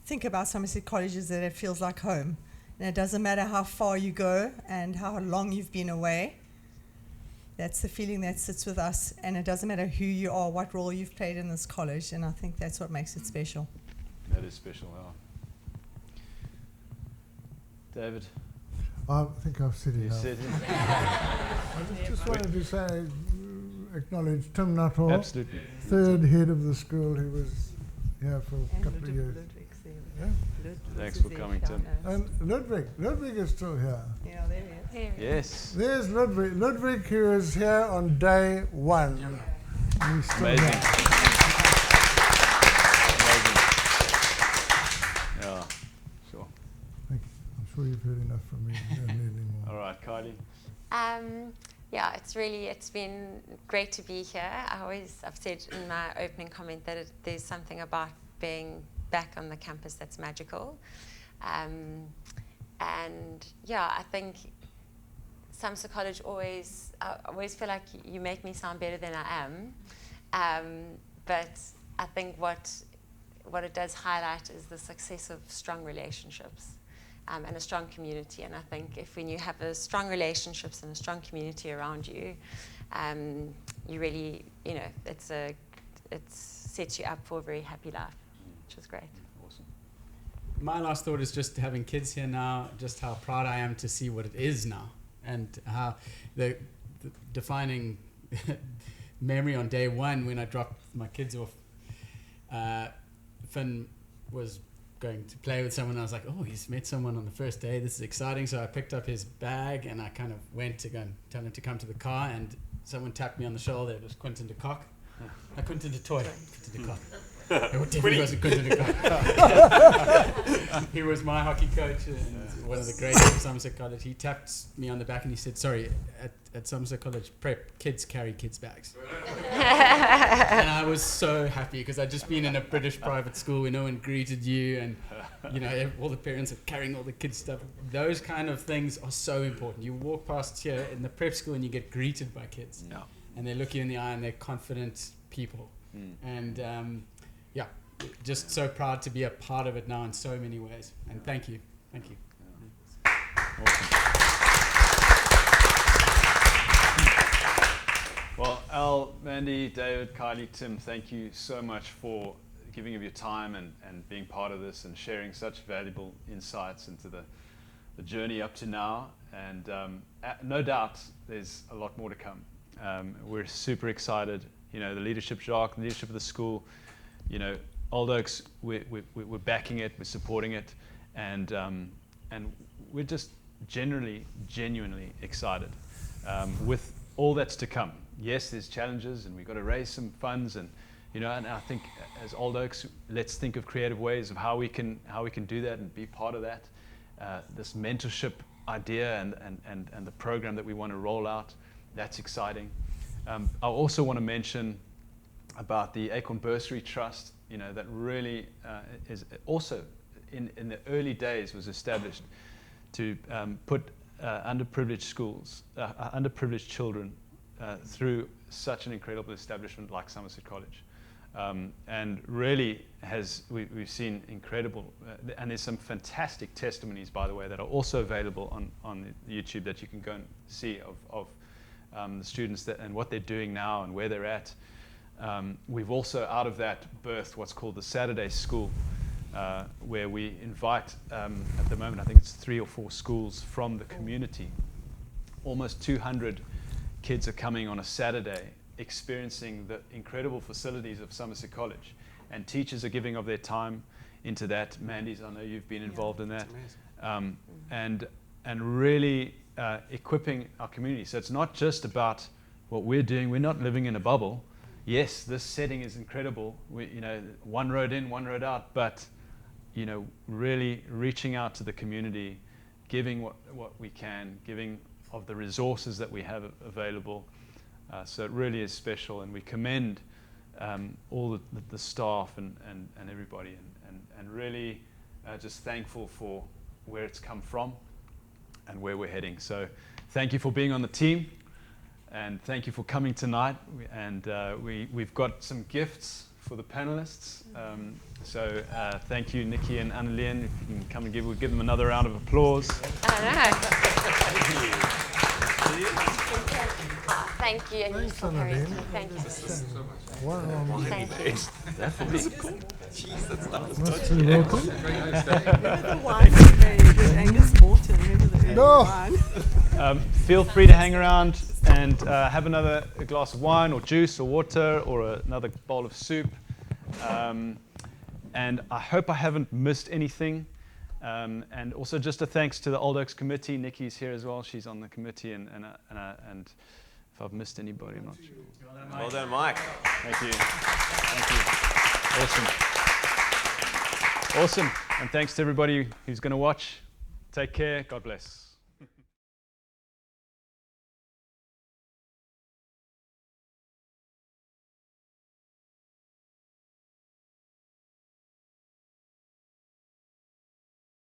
think about Somerset College is that it feels like home. And it doesn't matter how far you go and how long you've been away. That's the feeling that sits with us, and it doesn't matter who you are, what role you've played in this college, and I think that's what makes it special. That is special, David? I think I've said You enough. said it. I just wanted to say, acknowledge Tim Nuttall, Absolutely. 3rd head of the school, who was here for a couple of years. Yeah? Thanks for coming, Tim. And Ludwig is still here. Yeah, there he is. Yes. There's Ludwig. Ludwig, who is here on day 1. He's still Amazing. here. Amazing. Yeah, sure. Thank you. I'm sure you've heard enough from me. You don't need any more. All right, Kylie. It's been great to be here. I've said in my opening comment that there's something about being back on the campus that's magical. I think Somerset College I always feel like you make me sound better than I am. But I think what it does highlight is the success of strong relationships. And a strong community, and I think when you have strong relationships and a strong community around you, you really, it sets you up for a very happy life, which is great. Awesome. My last thought is just having kids here now, just how proud I am to see what it is now, and how the defining memory on day 1 when I dropped my kids off, Finn was going to play with someone. I was like, oh, he's met someone on the first day. This is exciting. So I picked up his bag and I kind of went to go and tell him to come to the car, and someone tapped me on the shoulder. It was Quentin de Kock. Quentin de Toy. Quentin de Kock. It definitely wasn't Quentin de Kock. He was my hockey coach and one of the greats of Somerset College. He tapped me on the back and he said, sorry, at Somerset College prep, kids carry kids' bags. And I was so happy because I'd just been in a British private school where no one greeted you, and all the parents are carrying all the kids' stuff. Those kind of things are so important. You walk past here in the prep school and you get greeted by kids. Yeah. And they look you in the eye and they're confident people. And just so proud to be a part of it now in so many ways. And thank you. Thank you. Awesome. Well, Al, Mandy, David, Kylie, Tim, thank you so much for giving of your time and being part of this and sharing such valuable insights into the journey up to now. And no doubt there's a lot more to come. We're super excited. The leadership, Jacques, the leadership of the school, Old Oaks, we're backing it, we're supporting it, and we're just genuinely excited with all that's to come. Yes, there's challenges, and we've got to raise some funds, and and I think as Old Oaks, let's think of creative ways of how we can do that and be part of that. This mentorship idea and the program that we want to roll out, that's exciting. I also want to mention about the Acorn Bursary Trust, that really is also in the early days was established to put underprivileged schools, underprivileged children through such an incredible establishment like Somerset College. And really we've seen incredible, and there's some fantastic testimonies, by the way, that are also available on YouTube that you can go and see of the students and what they're doing now and where they're at. We've also, out of that, birthed what's called the Saturday School, where we invite, at the moment, I think it's 3 or 4 schools from the community. Almost 200 kids are coming on a Saturday, experiencing the incredible facilities of Somerset College. And teachers are giving of their time into that. Mandy's, I know you've been involved in that. And really equipping our community. So it's not just about what we're doing. We're not living in a bubble. Yes, this setting is incredible. One road in, one road out, but really reaching out to the community, giving what we can, giving of the resources that we have available. So it really is special, and we commend all the staff and everybody, and really just thankful for where it's come from and where we're heading. So thank you for being on the team, and thank you for coming tonight. And we've got some gifts for the panelists. So thank you, Nikki and Annalene. If you can come and we'll give them another round of applause. Thank you. Thanks, Annalene. Thank you. Wow. Thank you. That's physical. Jeez, that's not Most welcome. Remember the wine with Angus Morton? Remember the No. wine? Feel free to hang around and have another glass of wine or juice or water or another bowl of soup. And I hope I haven't missed anything. And also just a thanks to the Old Oaks Committee. Nikki's here as well. She's on the committee. And if I've missed anybody, I'm not sure. Well done, Mike. Thank you. Thank you. Awesome. And thanks to everybody who's going to watch. Take care. God bless.